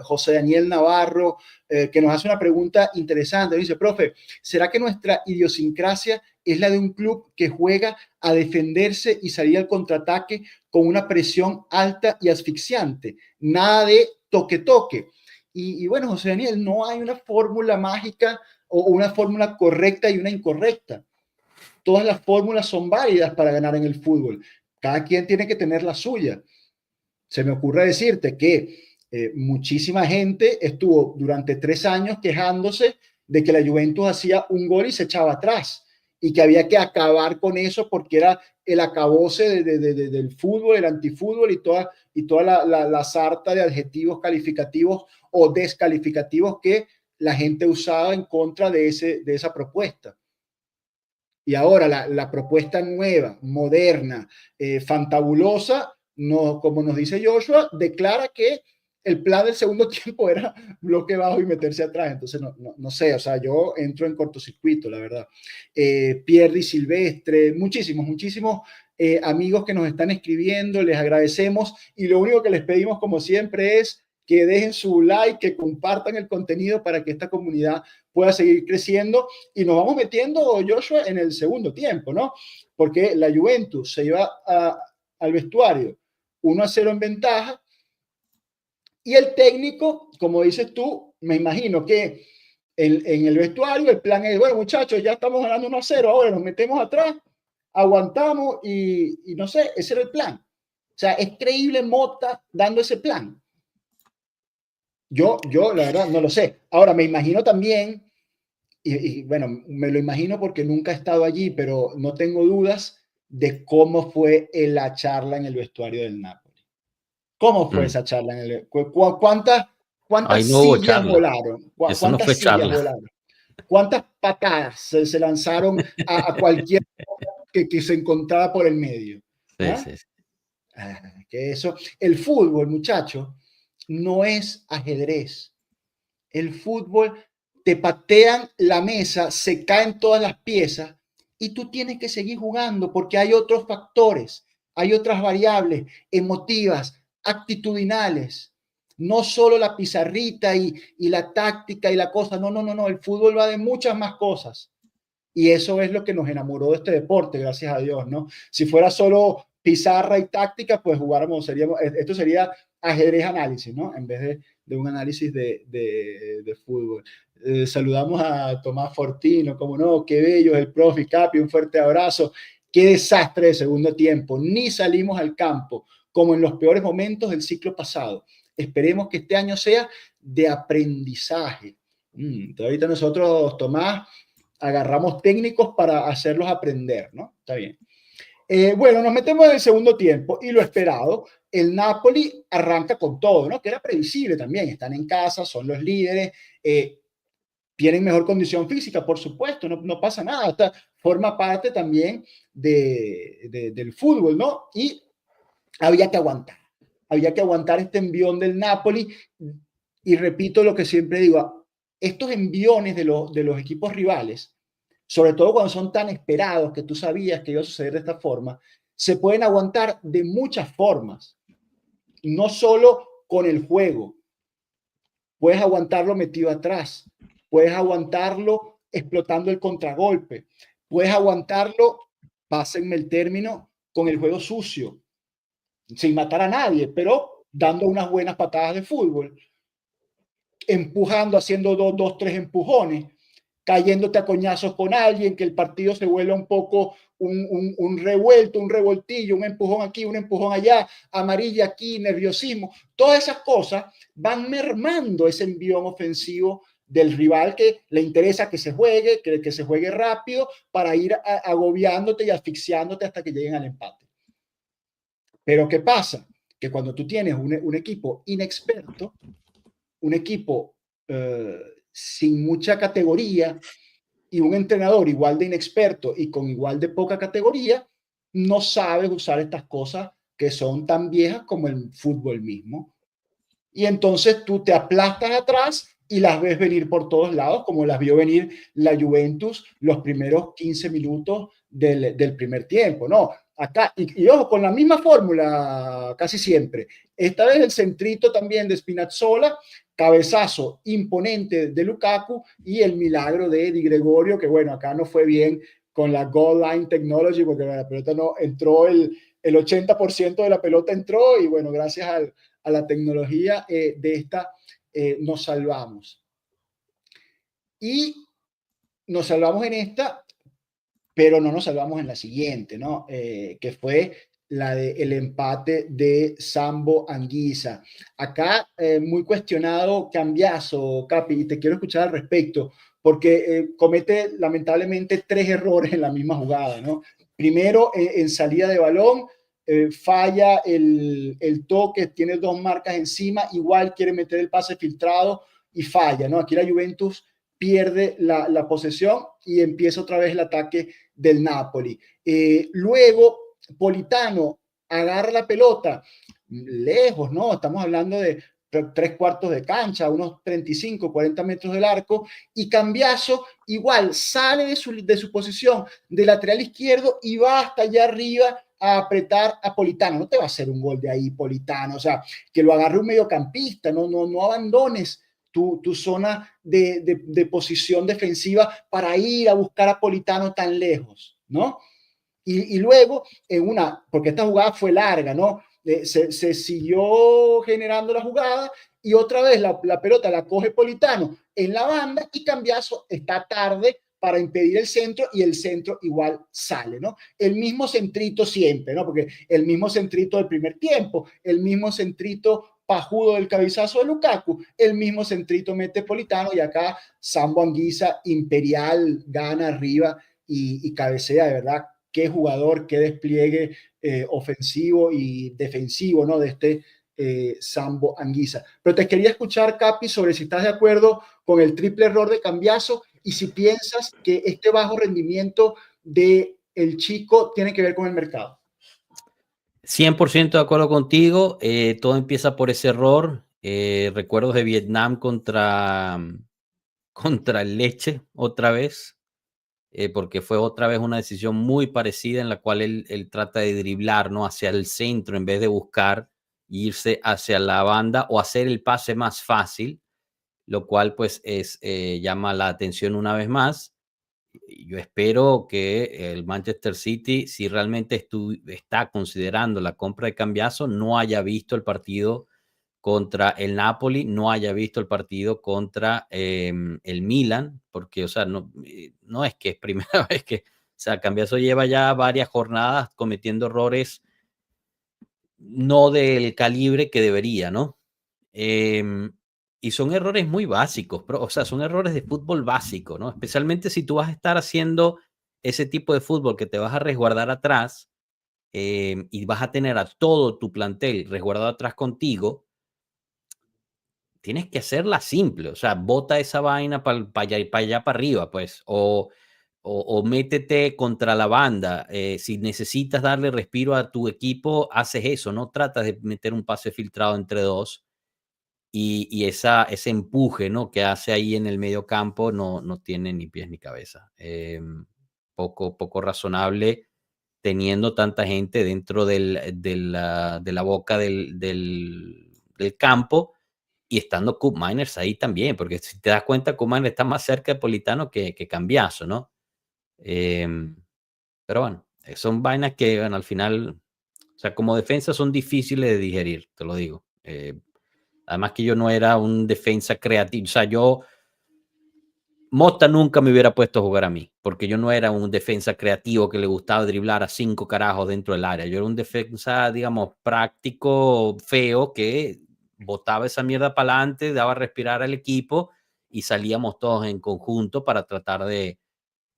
José Daniel Navarro, que nos hace una pregunta interesante. Dice, profe, ¿será que nuestra idiosincrasia es la de un club que juega a defenderse y salir al contraataque con una presión alta y asfixiante? Nada de toque-toque. Y bueno, José Daniel, no hay una fórmula mágica o una fórmula correcta y una incorrecta. Todas las fórmulas son válidas para ganar en el fútbol. Cada quien tiene que tener la suya. Se me ocurre decirte que muchísima gente estuvo durante 3 años quejándose de que la Juventus hacía un gol y se echaba atrás y que había que acabar con eso porque era el acabose del fútbol, el antifútbol y toda la sarta de adjetivos calificativos o descalificativos que la gente usaba en contra de esa propuesta. Y ahora la propuesta nueva, moderna, fantabulosa, no, como nos dice Joshua, declara que el plan del segundo tiempo era bloque bajo y meterse atrás. Entonces, no sé, o sea, yo entro en cortocircuito, la verdad. Pierdi Silvestre, muchísimos amigos que nos están escribiendo, les agradecemos y lo único que les pedimos, como siempre, es que dejen su like, que compartan el contenido para que esta comunidad pueda seguir creciendo y nos vamos metiendo, Joshua, en el segundo tiempo, ¿no? Porque la Juventus se iba al vestuario 1-0 en ventaja y el técnico, como dices tú, me imagino que en el vestuario el plan es, bueno, muchachos, ya estamos ganando 1-0, ahora nos metemos atrás, aguantamos y no sé, ese era el plan. O sea, es creíble Motta dando ese plan. Yo la verdad no lo sé. Ahora me imagino también, y bueno, me lo imagino porque nunca he estado allí, pero no tengo dudas de cómo fue la charla en el vestuario del Napoli. ¿Cómo fue esa charla? ¿Cuántas Ahí no hubo sillas charla. volaron? Eso no ¿Cuántas fue sillas charla. volaron? ¿Cuántas patadas se lanzaron a cualquier que se encontraba por el medio? Sí, ¿Ah? sí, sí. Que eso, el fútbol, muchacho, no es ajedrez. El fútbol te patean la mesa, se caen todas las piezas y tú tienes que seguir jugando porque hay otros factores, hay otras variables emotivas, actitudinales. No solo la pizarrita y la táctica y la cosa, no, el fútbol va de muchas más cosas. Y eso es lo que nos enamoró de este deporte, gracias a Dios, ¿no? Si fuera solo pizarra y táctica, pues jugáramos, esto sería ajedrez análisis, ¿no? En vez de un análisis de fútbol. Saludamos a Tomás Fortino, como no, qué bello el profe Capi, un fuerte abrazo. Qué desastre de segundo tiempo, ni salimos al campo, como en los peores momentos del ciclo pasado. Esperemos que este año sea de aprendizaje. Ahorita nosotros, Tomás, agarramos técnicos para hacerlos aprender, ¿no? Está bien. Bueno, nos metemos en el segundo tiempo y lo esperado, el Napoli arranca con todo, ¿no? Que era previsible también, están en casa, son los líderes, tienen mejor condición física, por supuesto, no pasa nada, hasta forma parte también del fútbol, ¿no? Y había que aguantar este envión del Napoli y repito lo que siempre digo, estos enviones de los equipos rivales, sobre todo cuando son tan esperados que tú sabías que iba a suceder de esta forma, se pueden aguantar de muchas formas, no solo con el juego. Puedes aguantarlo metido atrás, puedes aguantarlo explotando el contragolpe, puedes aguantarlo, pásenme el término, con el juego sucio, sin matar a nadie, pero dando unas buenas patadas de fútbol, empujando, haciendo dos, tres empujones, cayéndote a coñazos con alguien, que el partido se vuelva un poco un revuelto, un revoltillo, un empujón aquí, un empujón allá, amarilla aquí, nerviosismo. Todas esas cosas van mermando ese envión ofensivo del rival que le interesa que se juegue, que se juegue rápido para ir agobiándote y asfixiándote hasta que lleguen al empate. Pero ¿qué pasa? Que cuando tú tienes un equipo inexperto, un equipo sin mucha categoría y un entrenador igual de inexperto y con igual de poca categoría, no sabes usar estas cosas que son tan viejas como el fútbol mismo. Y entonces tú te aplastas atrás y las ves venir por todos lados, como las vio venir la Juventus los primeros 15 minutos del primer tiempo, ¿no? Acá, y ojo, con la misma fórmula casi siempre. Esta vez el centrito también de Spinazzola, cabezazo imponente de Lukaku y el milagro de Di Gregorio, que bueno, acá no fue bien con la goal line technology, porque la pelota no entró, el 80% de la pelota entró y bueno, gracias a la tecnología de esta nos salvamos. Y nos salvamos en esta, pero no nos salvamos en la siguiente, ¿no? Que fue la del empate de Sambo Anguissa. Acá muy cuestionado Cambiaso, Capi, y te quiero escuchar al respecto, porque comete lamentablemente 3 errores en la misma jugada, ¿no? Primero, en salida de balón, falla el toque, tiene 2 marcas encima, igual quiere meter el pase filtrado y falla, ¿no? Aquí la Juventus pierde la posesión y empieza otra vez el ataque del Napoli. Luego, Politano agarra la pelota lejos, ¿no? Estamos hablando de tres cuartos de cancha, unos 35, 40 metros del arco, y Cambiaso igual sale de su posición de lateral izquierdo y va hasta allá arriba a apretar a Politano. No te va a hacer un gol de ahí, Politano, o sea, que lo agarre un mediocampista, no abandones tu zona de posición defensiva para ir a buscar a Politano tan lejos, ¿no? Y luego, porque esta jugada fue larga, ¿no? Se siguió generando la jugada y otra vez la pelota la coge Politano en la banda y Cambiaso está tarde para impedir el centro y el centro igual sale, ¿no? El mismo centrito siempre, ¿no? Porque el mismo centrito del primer tiempo, el mismo centrito pajudo del cabezazo de Lukaku, el mismo centrito metropolitano y acá Sambo Anguissa imperial gana arriba y cabecea, de verdad, qué jugador, qué despliegue ofensivo y defensivo, ¿no? De este Sambo Anguissa. Pero te quería escuchar, Capi, sobre si estás de acuerdo con el triple error de Cambiaso y si piensas que este bajo rendimiento de el chico tiene que ver con el mercado. 100% de acuerdo contigo. Todo empieza por ese error. Recuerdos de Vietnam contra el Leche otra vez, porque fue otra vez una decisión muy parecida en la cual él trata de driblar, ¿no? Hacia el centro en vez de buscar irse hacia la banda o hacer el pase más fácil, lo cual pues llama la atención una vez más. Yo espero que el Manchester City, si realmente está considerando la compra de Cambiaso, no haya visto el partido contra el Napoli, no haya visto el partido contra el Milan, porque, o sea, no es que es primera vez que, o sea, Cambiaso lleva ya varias jornadas cometiendo errores no del calibre que debería, ¿no? Y son errores muy básicos, o sea, son errores de fútbol básico, ¿no? Especialmente si tú vas a estar haciendo ese tipo de fútbol que te vas a resguardar atrás y vas a tener a todo tu plantel resguardado atrás contigo, tienes que hacerla simple, o sea, bota esa vaina para allá para arriba, pues, o métete contra la banda. Si necesitas darle respiro a tu equipo, haces eso, no tratas de meter un pase filtrado entre dos y ese empuje, ¿no? Que hace ahí en el medio campo no tiene ni pies ni cabeza. Poco razonable teniendo tanta gente dentro de la boca del campo y estando Koop Miners ahí también, porque si te das cuenta, Koop Miners está más cerca de Politano que Cambiaso, ¿no? Pero bueno, son vainas que, bueno, al final, o sea, como defensa son difíciles de digerir, te lo digo. Además que yo no era un defensa creativo, o sea, Mota nunca me hubiera puesto a jugar a mí, porque yo no era un defensa creativo que le gustaba driblar a 5 carajos dentro del área. Yo era un defensa, digamos, práctico, feo, que botaba esa mierda para adelante, daba a respirar al equipo y salíamos todos en conjunto para tratar de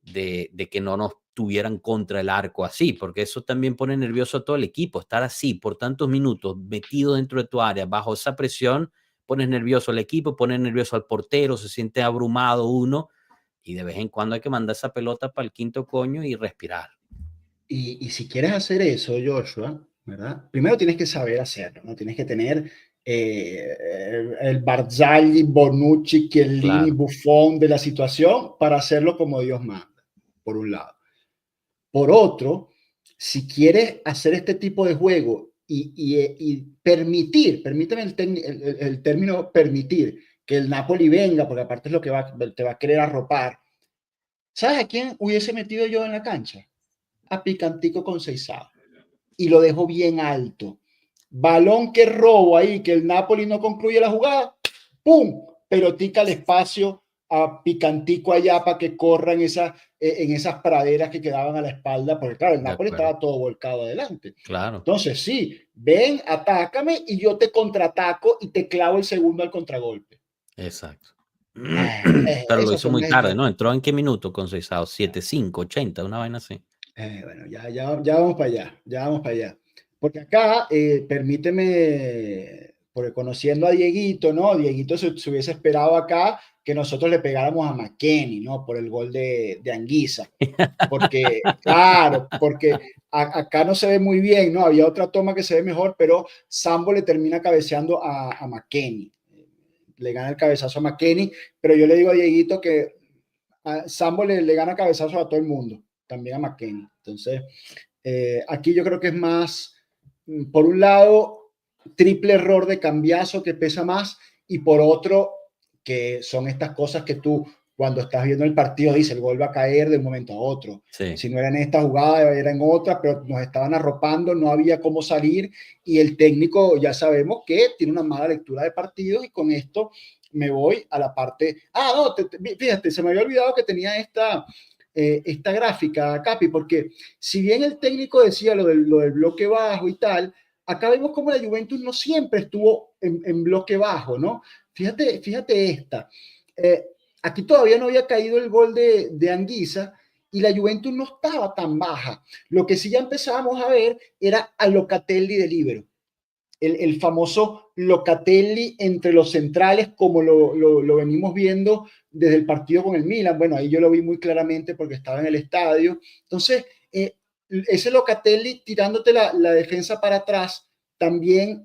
que no nos tuvieran contra el arco así, porque eso también pone nervioso a todo el equipo. Estar así por tantos minutos metido dentro de tu área, bajo esa presión, pones nervioso al equipo, pones nervioso al portero, se siente abrumado uno y de vez en cuando hay que mandar esa pelota para el quinto coño y respirar. Y si quieres hacer eso, Joshua, ¿verdad? Primero tienes que saber hacerlo, ¿no? Tienes que tener el Barzagli, Bonucci, Chiellini, Claro. Buffon de la situación para hacerlo como Dios manda, por un lado. Por otro, si quieres hacer este tipo de juego y permíteme el término permitir, que el Napoli venga, porque aparte es lo que te va a querer arropar. ¿Sabes a quién hubiese metido yo en la cancha? A Picantico con Seisao. Y lo dejo bien alto. Balón que robo ahí, que el Napoli no concluye la jugada, ¡pum! Pelotica al espacio a Picantico allá para que corran en esas praderas que quedaban a la espalda, porque claro, el Napoli estaba todo volcado adelante. Claro. Entonces, sí, ven, atácame y yo te contraataco y te clavo el segundo al contragolpe. Exacto. Pero lo hizo muy tarde, ¿no? ¿Entró en qué minuto con Seisao? 7-5, 80, una vaina así. Bueno, ya vamos para allá, ya vamos para allá. Porque acá, permíteme porque conociendo a Dieguito, ¿no? Dieguito se hubiese esperado acá que nosotros le pegáramos a McKennie, ¿no? Por el gol de Anguissa. Porque, claro, porque acá no se ve muy bien, ¿no? Había otra toma que se ve mejor, pero Sambo le termina cabeceando a McKennie. Le gana el cabezazo a McKennie, pero yo le digo a Dieguito que a Sambo le gana cabezazo a todo el mundo, también a McKennie. Entonces, aquí yo creo que es más, por un lado, triple error de cambiazo que pesa más, y por otro, que son estas cosas que tú, cuando estás viendo el partido, dices, el gol va a caer de un momento a otro. Sí. Si no era en esta jugada, era en otra, pero nos estaban arropando, no había cómo salir, y el técnico ya sabemos que tiene una mala lectura de partido, y con esto me voy a la parte... no, fíjate, se me había olvidado que tenía esta gráfica, Capi, porque si bien el técnico decía lo del bloque bajo y tal, acá vemos como la Juventus no siempre estuvo en bloque bajo, ¿no? Fíjate esta. Aquí todavía no había caído el gol de Anguissa y la Juventus no estaba tan baja. Lo que sí ya empezábamos a ver era a Locatelli de líbero. El famoso Locatelli entre los centrales, como lo venimos viendo desde el partido con el Milan. Bueno, ahí yo lo vi muy claramente porque estaba en el estadio. Entonces, ese Locatelli tirándote la defensa para atrás también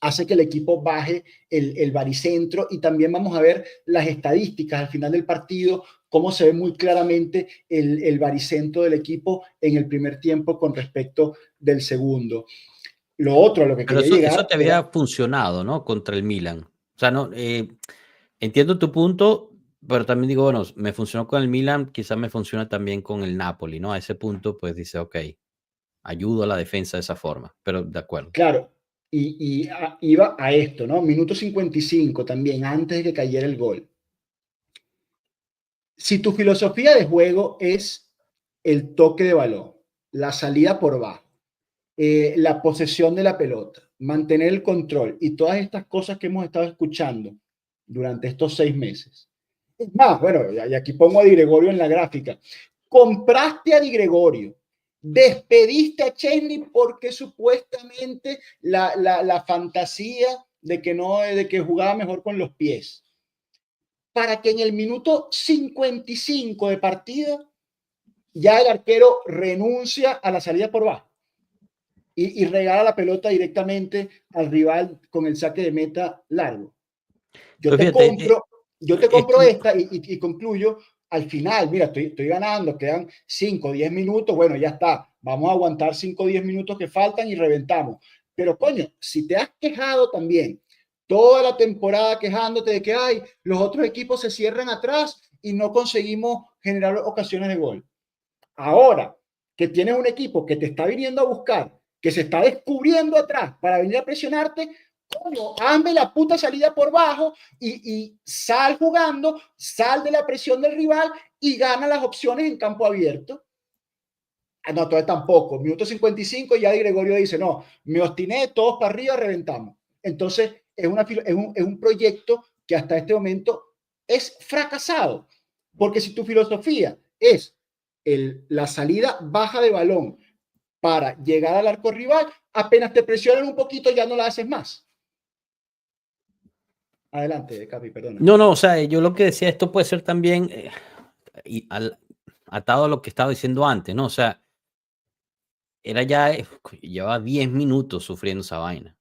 hace que el equipo baje el baricentro, y también vamos a ver las estadísticas al final del partido, cómo se ve muy claramente el baricentro del equipo en el primer tiempo con respecto del segundo. Lo otro a lo que Pero quería llegar eso te era... había funcionado, ¿no? Contra el Milan. O sea, no, entiendo tu punto, pero también digo, bueno, me funcionó con el Milan, quizás me funciona también con el Napoli, ¿no? A ese punto, pues dice, ok, ayudo a la defensa de esa forma, pero de acuerdo. Claro, iba a esto, ¿no? Minuto 55 también, antes de que cayera el gol. Si tu filosofía de juego es el toque de balón, la salida por bajo, la posesión de la pelota, mantener el control y todas estas cosas que hemos estado escuchando durante estos 6 meses. Es más, bueno, y aquí pongo a Di Gregorio en la gráfica. Compraste a Di Gregorio, despediste a Chesney porque supuestamente la fantasía de que jugaba mejor con los pies, para que en el minuto 55 de partida ya el arquero renuncia a la salida por bajo y regala la pelota directamente al rival con el saque de meta largo. Yo Pues te fíjate, compro, yo te compro esto, esta y concluyo al final. Mira, estoy ganando, quedan 5 o 10 minutos. Bueno, ya está. Vamos a aguantar 5 o 10 minutos que faltan y reventamos. Pero coño, si te has quejado también toda la temporada quejándote de que hay los otros equipos se cierran atrás y no conseguimos generar ocasiones de gol. Ahora que tienes un equipo que te está viniendo a buscar, que se está descubriendo atrás para venir a presionarte, coño, hazme la puta salida por bajo y sal jugando, sal de la presión del rival y gana las opciones en campo abierto. No, entonces tampoco. Minuto 55 ya Di Gregorio dice, no, me obstiné, todos para arriba, reventamos. Entonces es un proyecto que hasta este momento es fracasado. Porque si tu filosofía es la salida baja de balón para llegar al arco rival, apenas te presionan un poquito ya no la haces más. Adelante, Capi, perdona. no, o sea, yo lo que decía, esto puede ser también atado a lo que estaba diciendo antes, ¿no? O sea, era ya, llevaba 10 minutos sufriendo esa vaina.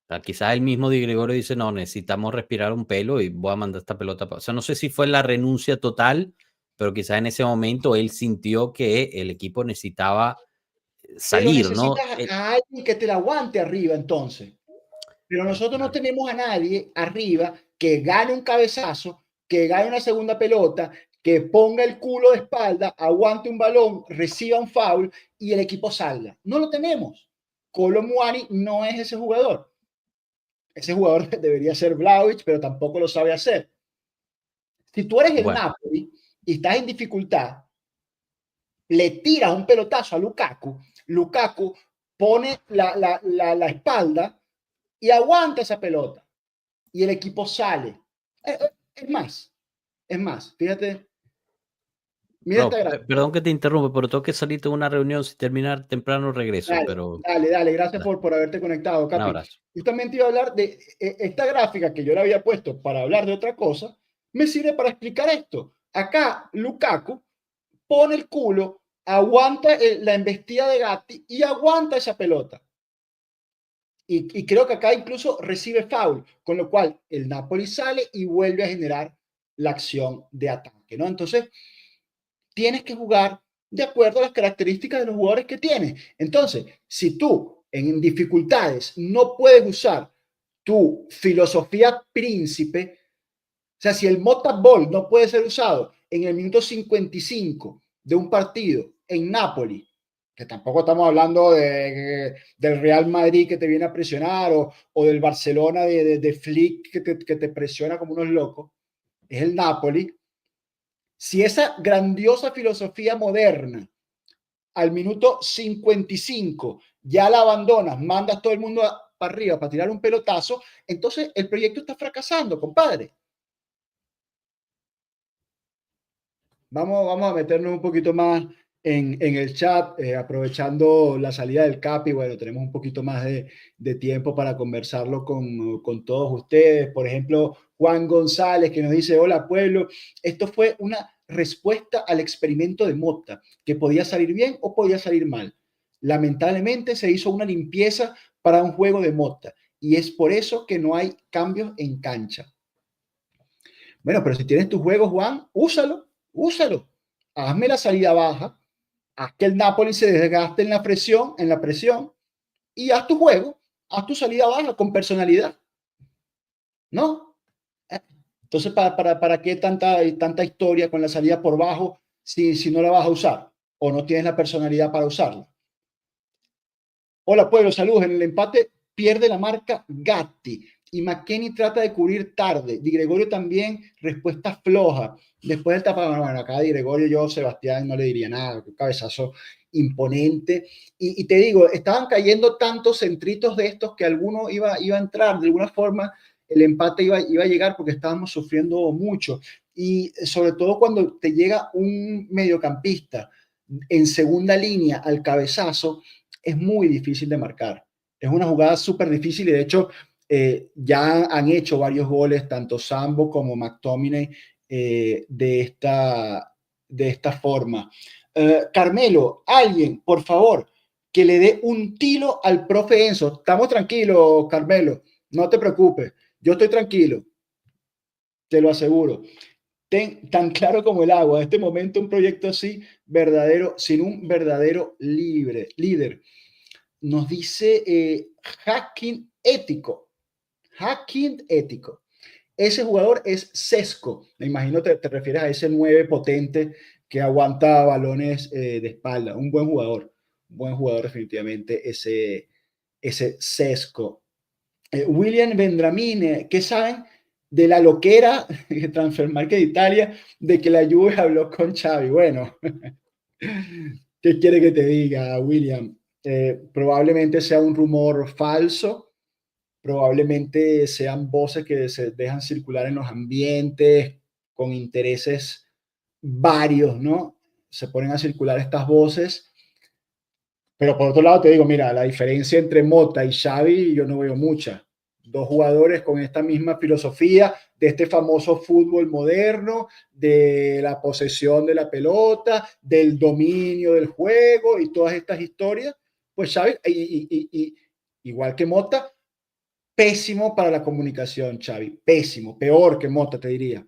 O sea, quizás el mismo Di Gregorio dice, no, necesitamos respirar un pelo y voy a mandar esta pelota. O sea, no sé si fue la renuncia total, pero quizás en ese momento él sintió que el equipo necesitaba Pero salir, ¿no? necesitas a alguien que te la aguante arriba entonces. Pero nosotros no Claro. tenemos a nadie arriba que gane un cabezazo, que gane una segunda pelota, que ponga el culo de espalda, aguante un balón, reciba un foul y el equipo salga. No lo tenemos. Kolo Muani no es ese jugador. Ese jugador debería ser Vlahovic, pero tampoco lo sabe hacer. Si tú eres el Bueno, Napoli y estás en dificultad, le tiras un pelotazo a Lukaku, Lukaku pone la espalda y aguanta esa pelota y el equipo sale. Es más, fíjate, Mira esta No, gráfica. perdón que te interrumpa, pero tengo que salir de una reunión. Si terminar temprano regreso, Dale, pero dale, dale. Gracias dale, por haberte conectado, un Capi. abrazo. Justamente iba a hablar de esta gráfica que yo le había puesto para hablar de otra cosa, me sirve para explicar esto. Acá, Lukaku pone el culo, aguanta la embestida de Gatti y aguanta esa pelota. Y creo que acá incluso recibe foul, con lo cual el Napoli sale y vuelve a generar la acción de ataque, ¿no? Entonces, tienes que jugar de acuerdo a las características de los jugadores que tienes. Entonces, si tú en dificultades no puedes usar tu filosofía príncipe, o sea, si el Mota Ball no puede ser usado en el minuto 55 de un partido en Napoli, que tampoco estamos hablando del Real Madrid que te viene a presionar o del Barcelona de Flick que te presiona como unos locos, es el Napoli. Si esa grandiosa filosofía moderna al minuto 55 ya la abandonas, mandas todo el mundo para arriba para tirar un pelotazo, entonces el proyecto está fracasando, compadre. Vamos a meternos un poquito más en el chat, aprovechando la salida del Capi. Bueno, tenemos un poquito más de tiempo para conversarlo con todos ustedes. Por ejemplo, Juan González, que nos dice: hola pueblo, esto fue una respuesta al experimento de Motta, que podía salir bien o podía salir mal. Lamentablemente se hizo una limpieza para un juego de Motta y es por eso que no hay cambios en cancha. Bueno, pero si tienes tu juego, Juan, úsalo, úsalo. Hazme la salida baja, haz que el Napoli se desgaste en la presión, y haz tu juego, haz tu salida baja con personalidad, ¿no? Entonces, ¿para qué tanta historia con la salida por bajo si no la vas a usar o no tienes la personalidad para usarla? Hola, pueblo, saludos. En el empate pierde la marca Gatti y McKennie trata de cubrir tarde. Di Gregorio también, respuesta floja. Después del tapado, bueno, acá Di Gregorio, yo, Sebastián, no le diría nada, un cabezazo imponente. Y te digo, estaban cayendo tantos centritos de estos que alguno iba a entrar. De alguna forma, el empate iba a llegar porque estábamos sufriendo mucho. Y sobre todo cuando te llega un mediocampista en segunda línea al cabezazo, es muy difícil de marcar. Es una jugada súper difícil y de hecho ya han hecho varios goles, tanto Sambo como McTominay, de esta forma. Carmelo, alguien, por favor, que le dé un tiro al profe Enzo. Estamos tranquilos, Carmelo, no te preocupes, yo estoy tranquilo, te lo aseguro. Tan claro como el agua. En este momento, un proyecto así, verdadero, sin un verdadero líder. Nos dice hacking ético. Hacking ético. Ese jugador es Sesco. Me imagino te refieres a ese 9 potente que aguanta balones de espalda. Un buen jugador. Un buen jugador, definitivamente, ese Sesco. William Vendramine, ¿qué saben de la loquera de Transfer Market de Italia de que la Juve habló con Xavi? Bueno, ¿qué quiere que te diga, William? Probablemente sea un rumor falso, probablemente sean voces que se dejan circular en los ambientes con intereses varios, ¿no? Se ponen a circular estas voces, pero por otro lado te digo, mira, la diferencia entre Mota y Xavi yo no veo mucha. Dos jugadores con esta misma filosofía de este famoso fútbol moderno, de la posesión de la pelota, del dominio del juego y todas estas historias. Pues Xavi, igual que Mota, pésimo para la comunicación, Xavi, pésimo, peor que Mota, te diría,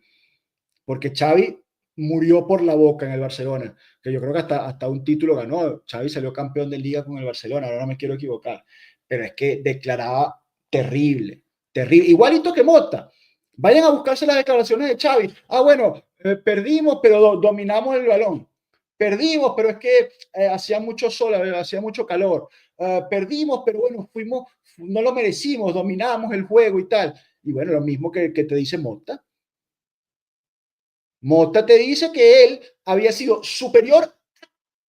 porque Xavi murió por la boca en el Barcelona, que yo creo que hasta un título ganó. Xavi salió campeón de liga con el Barcelona, ahora no me quiero equivocar, pero es que declaraba terrible, terrible, igualito que Mota. Vayan a buscarse las declaraciones de Xavi. Ah, bueno, perdimos, pero dominamos el balón. Perdimos, pero es que hacía mucho sol, hacía mucho calor. Perdimos, pero bueno, no lo merecimos, dominamos el juego y tal. Y bueno, lo mismo que te dice Mota. Mota te dice que él había sido superior a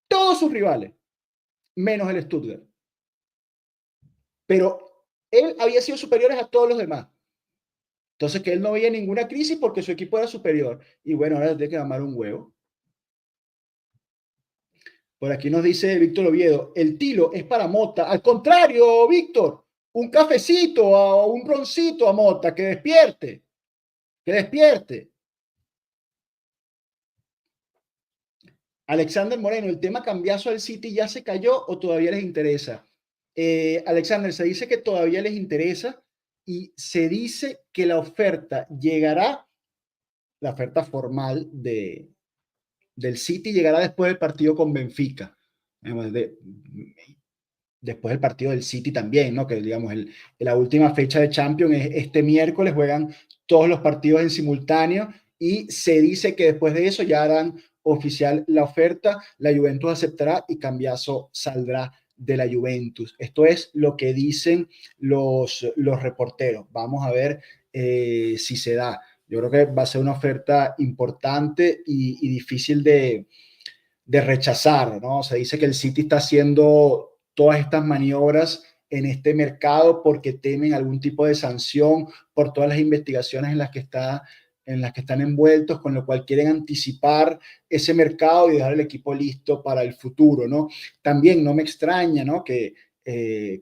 todos sus rivales, menos el Stuttgart. Pero él había sido superior a todos los demás. Entonces, que él no veía ninguna crisis porque su equipo era superior. Y bueno, ahora tiene que mamar un huevo. Por aquí nos dice Víctor Oviedo, el tilo es para Mota. Al contrario, Víctor, un cafecito o un roncito a Mota, que despierte, que despierte. Alexander Moreno, ¿el tema cambiazo al City ya se cayó o todavía les interesa? Alexander, se dice que todavía les interesa y se dice que la oferta llegará, la oferta formal del City llegará después del partido con Benfica. Después del partido del City también, ¿no? Que digamos, la última fecha de Champions es este miércoles, juegan todos los partidos en simultáneo y se dice que después de eso ya harán oficial la oferta, la Juventus aceptará y Cambiaso saldrá de la Juventus. Esto es lo que dicen los reporteros. Vamos a ver si se da. Yo creo que va a ser una oferta importante y difícil de rechazar, ¿no? Se dice que el City está haciendo todas estas maniobras en este mercado porque temen algún tipo de sanción por todas las investigaciones en las que están envueltos, con lo cual quieren anticipar ese mercado y dejar el equipo listo para el futuro, ¿no? También no me extraña, ¿no? Que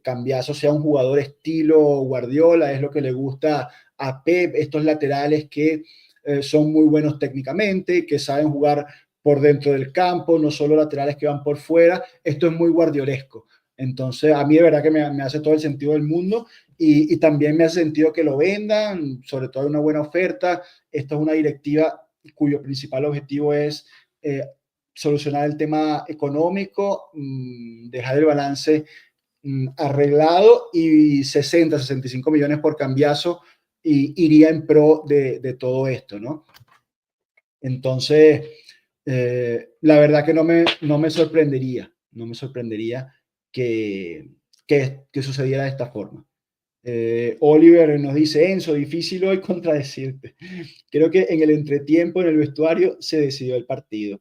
Cambiaso sea un jugador estilo Guardiola, es lo que le gusta a Pep, estos laterales que son muy buenos técnicamente, que saben jugar por dentro del campo, no solo laterales que van por fuera. Esto es muy guardiolesco. Entonces, a mí de verdad que me hace todo el sentido del mundo y también me hace sentido que lo vendan, sobre todo una buena oferta. Esto es una directiva cuyo principal objetivo es solucionar el tema económico, dejar el balance arreglado y 60, 65 millones por Cambiaso y iría en pro de todo esto, ¿no? Entonces, la verdad que no me sorprendería que sucediera de esta forma. Oliver nos dice, Enzo, difícil hoy contradecirte. Creo que en el entretiempo, en el vestuario, se decidió el partido.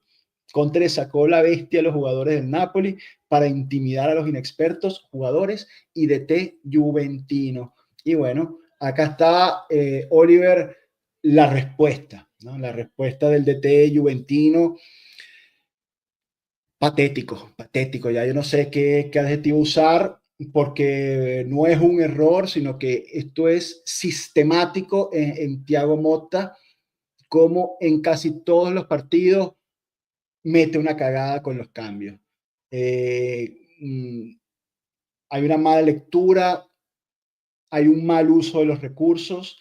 Conte sacó la bestia a los jugadores del Napoli para intimidar a los inexpertos jugadores y DT juventino. Y bueno, acá está, Oliver, la respuesta, ¿no? La respuesta del DT juventino. Patético, patético. Ya yo no sé qué adjetivo usar porque no es un error, sino que esto es sistemático en Thiago Motta, como en casi todos los partidos mete una cagada con los cambios. Hay una mala lectura, hay un mal uso de los recursos,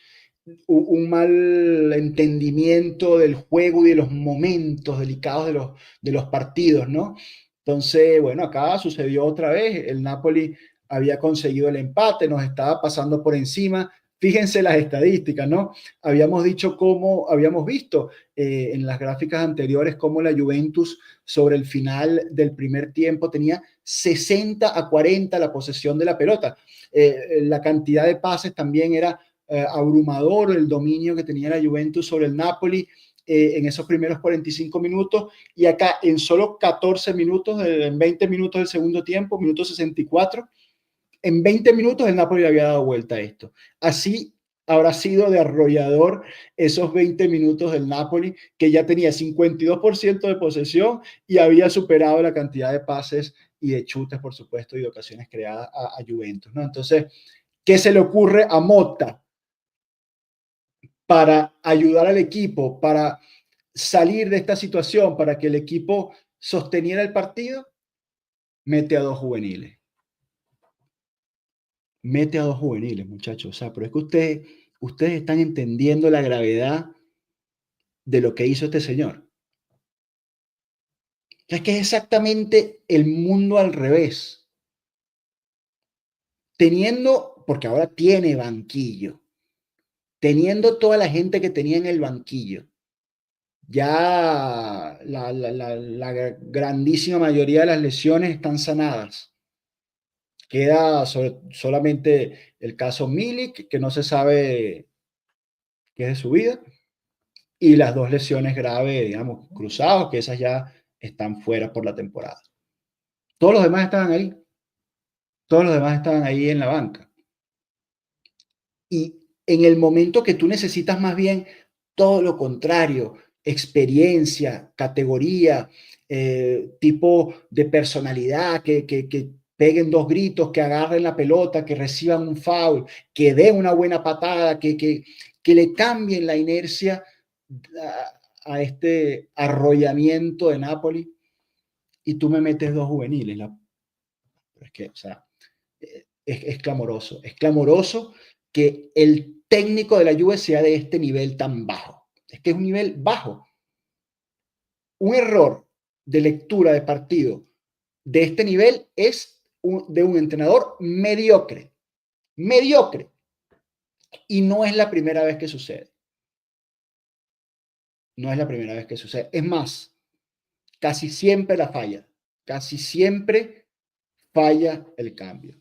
un mal entendimiento del juego y de los momentos delicados de los partidos, ¿no? Entonces, bueno, acá sucedió otra vez, el Napoli había conseguido el empate, nos estaba pasando por encima. Fíjense las estadísticas, ¿no? Habíamos visto en las gráficas anteriores cómo la Juventus sobre el final del primer tiempo tenía 60-40 la posesión de la pelota. La cantidad de pases también era abrumador, el dominio que tenía la Juventus sobre el Napoli en esos primeros 45 minutos, y acá en solo 14 minutos, en 20 minutos del segundo tiempo, minuto 64, en 20 minutos el Napoli le había dado vuelta a esto. Así habrá sido de arrollador esos 20 minutos del Napoli, que ya tenía 52% de posesión y había superado la cantidad de pases y de chutes, por supuesto, y de ocasiones creadas a Juventus, ¿no? Entonces, ¿qué se le ocurre a Motta para ayudar al equipo, para salir de esta situación, para que el equipo sosteniera el partido? Mete a dos juveniles. Mete a dos juveniles, muchachos. O sea, pero es que ustedes están entendiendo la gravedad de lo que hizo este señor. Es que es exactamente el mundo al revés. Teniendo, porque ahora tiene banquillo, teniendo toda la gente que tenía en el banquillo, ya la grandísima mayoría de las lesiones están sanadas. Queda solamente el caso Milik, que no se sabe qué es de su vida, y las dos lesiones graves, digamos, cruzados, que esas ya están fuera por la temporada. Todos los demás estaban ahí. Todos los demás estaban ahí en la banca. Y en el momento que tú necesitas más bien todo lo contrario, experiencia, categoría, tipo de personalidad, que peguen dos gritos, que agarren la pelota, que reciban un foul, que den una buena patada, que le cambien la inercia a este arrollamiento de Napoli, y tú me metes dos juveniles. Es que, o sea, es clamoroso que el técnico de la Juve sea de este nivel tan bajo. Es que es un nivel bajo. Un error de lectura de partido de este nivel es de un entrenador mediocre. Mediocre. Y no es la primera vez que sucede. No es la primera vez que sucede. Es más, casi siempre la falla. Casi siempre falla el cambio.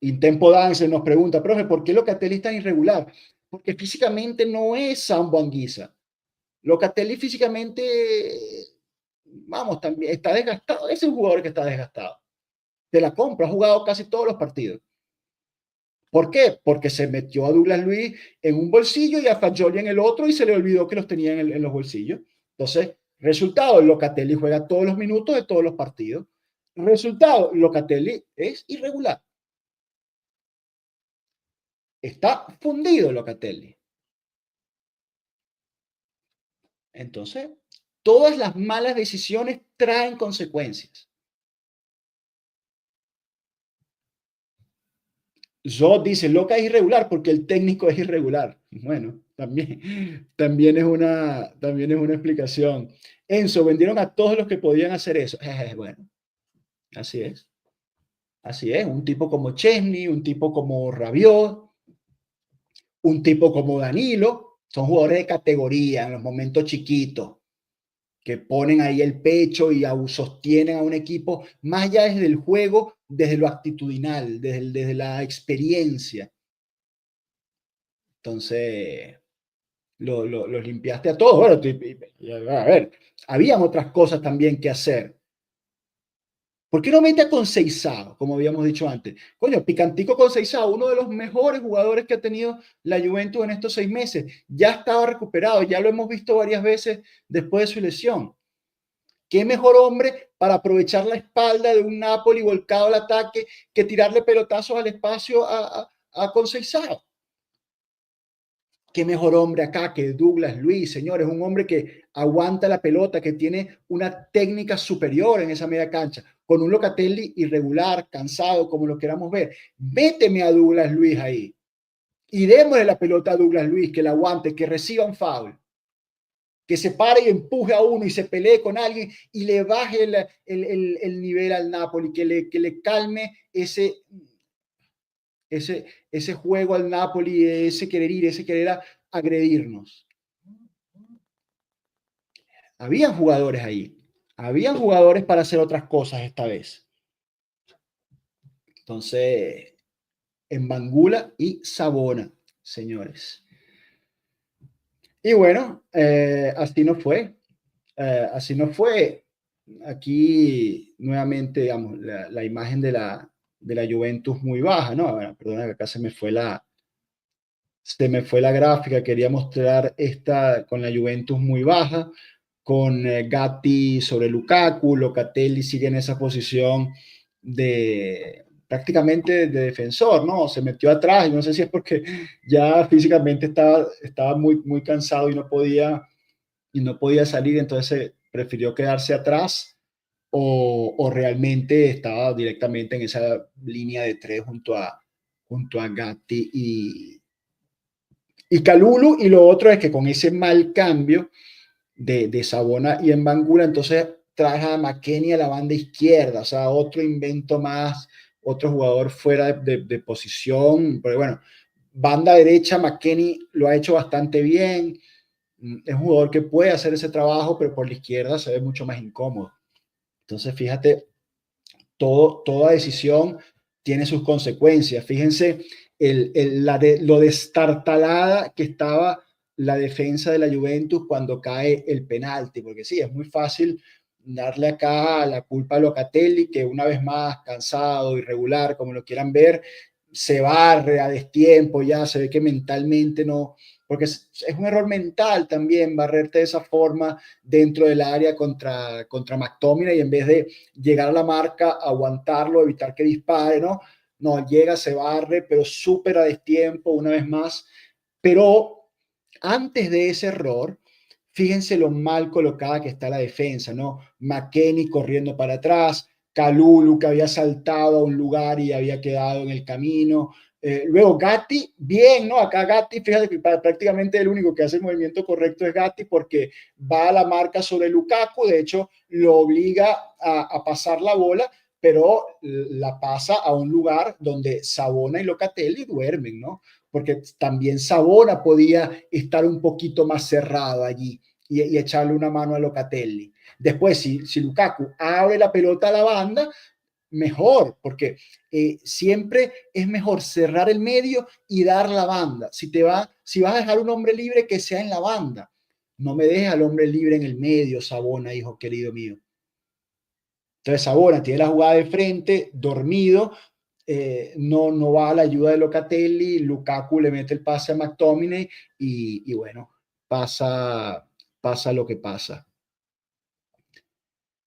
Intempo Dance nos pregunta, profe, ¿por qué Locatelli es tan irregular? Porque físicamente no es Sambo Anguissa. Locatelli físicamente, vamos, también está desgastado. Ese es un jugador que está desgastado. Te la compra, ha jugado casi todos los partidos. ¿Por qué? Porque se metió a Douglas Luiz en un bolsillo y a Fagioli en el otro y se le olvidó que los tenía en los bolsillos. Entonces, resultado, Locatelli juega todos los minutos de todos los partidos. Resultado, Locatelli es irregular. Está fundido Locatelli. Entonces, todas las malas decisiones traen consecuencias. Yo dice, Loca es irregular porque el técnico es irregular. Bueno, también es una explicación. Enzo, vendieron a todos los que podían hacer eso. Bueno, así es. Así es. Un tipo como Chesney, un tipo como Rabiot, un tipo como Danilo, son jugadores de categoría en los momentos chiquitos, que ponen ahí el pecho y sostienen a un equipo, más allá desde el juego, desde lo actitudinal, desde la experiencia. Entonces, los limpiaste a todos. Bueno, a ver, habían otras cosas también que hacer. ¿Por qué no mete a Conceição, como habíamos dicho antes? Coño, Picantico Conceição, uno de los mejores jugadores que ha tenido la Juventus en estos 6 meses. Ya estaba recuperado, ya lo hemos visto varias veces después de su lesión. ¿Qué mejor hombre para aprovechar la espalda de un Napoli volcado al ataque que tirarle pelotazos al espacio a Conceição? ¿Qué mejor hombre acá que Douglas Luiz, señores? Un hombre que aguanta la pelota, que tiene una técnica superior en esa media cancha, con un Locatelli irregular, cansado, como lo queramos ver. Méteme a Douglas Luiz ahí y démosle la pelota a Douglas Luiz, que la aguante, que reciba un foul, que se pare y empuje a uno y se pelee con alguien y le baje el nivel al Napoli, que le calme ese juego al Napoli, ese querer ir, ese querer agredirnos. Habían jugadores ahí, habían jugadores para hacer otras cosas esta vez. Entonces, en Bangula y Sabona, señores. Y bueno, así no fue. Así no fue. Aquí nuevamente, digamos, la imagen de la Juventus muy baja, ¿no? Bueno, perdona que acá se me fue la gráfica. Quería mostrar esta con la Juventus muy baja, con Gatti sobre Lukaku. Locatelli sigue en esa posición de prácticamente de defensor, ¿no? Se metió atrás, y no sé si es porque ya físicamente estaba muy, muy cansado y no podía salir, entonces prefirió quedarse atrás, o realmente estaba directamente en esa línea de 3 junto a Gatti y Kalulu. Y lo otro es que con ese mal cambio de Sabona y en Bangula, entonces trae a McKennie a la banda izquierda, o sea, otro invento más, otro jugador fuera de posición. Pero bueno, banda derecha, McKennie lo ha hecho bastante bien. Es un jugador que puede hacer ese trabajo, pero por la izquierda se ve mucho más incómodo. Entonces, fíjate, toda decisión tiene sus consecuencias. Fíjense lo destartalada que estaba la defensa de la Juventus cuando cae el penalti, porque sí, es muy fácil darle acá la culpa a Locatelli, que una vez más, cansado, irregular, como lo quieran ver, se barre a destiempo, ya se ve que mentalmente no, porque es un error mental también barrerte de esa forma dentro del área contra McTominay, y en vez de llegar a la marca, aguantarlo, evitar que dispare, ¿no? No, llega, se barre, pero súper a destiempo una vez más. Pero antes de ese error, fíjense lo mal colocada que está la defensa, ¿no? McKennie corriendo para atrás, Kalulu que había saltado a un lugar y había quedado en el camino. Luego Gatti, bien, ¿no? Acá Gatti, fíjate que prácticamente el único que hace el movimiento correcto es Gatti, porque va a la marca sobre Lukaku, de hecho lo obliga a pasar la bola, pero la pasa a un lugar donde Sabona y Locatelli duermen, ¿no? Porque también Sabona podía estar un poquito más cerrado allí y echarle una mano a Locatelli. Después, si Lukaku abre la pelota a la banda, mejor, porque siempre es mejor cerrar el medio y dar la banda. Si vas a dejar un hombre libre, que sea en la banda. No me dejes al hombre libre en el medio, Sabona, hijo querido mío. Entonces Sabona tiene la jugada de frente, dormido, no va a la ayuda de Locatelli, Lukaku le mete el pase a McTominay y bueno, pasa lo que pasa.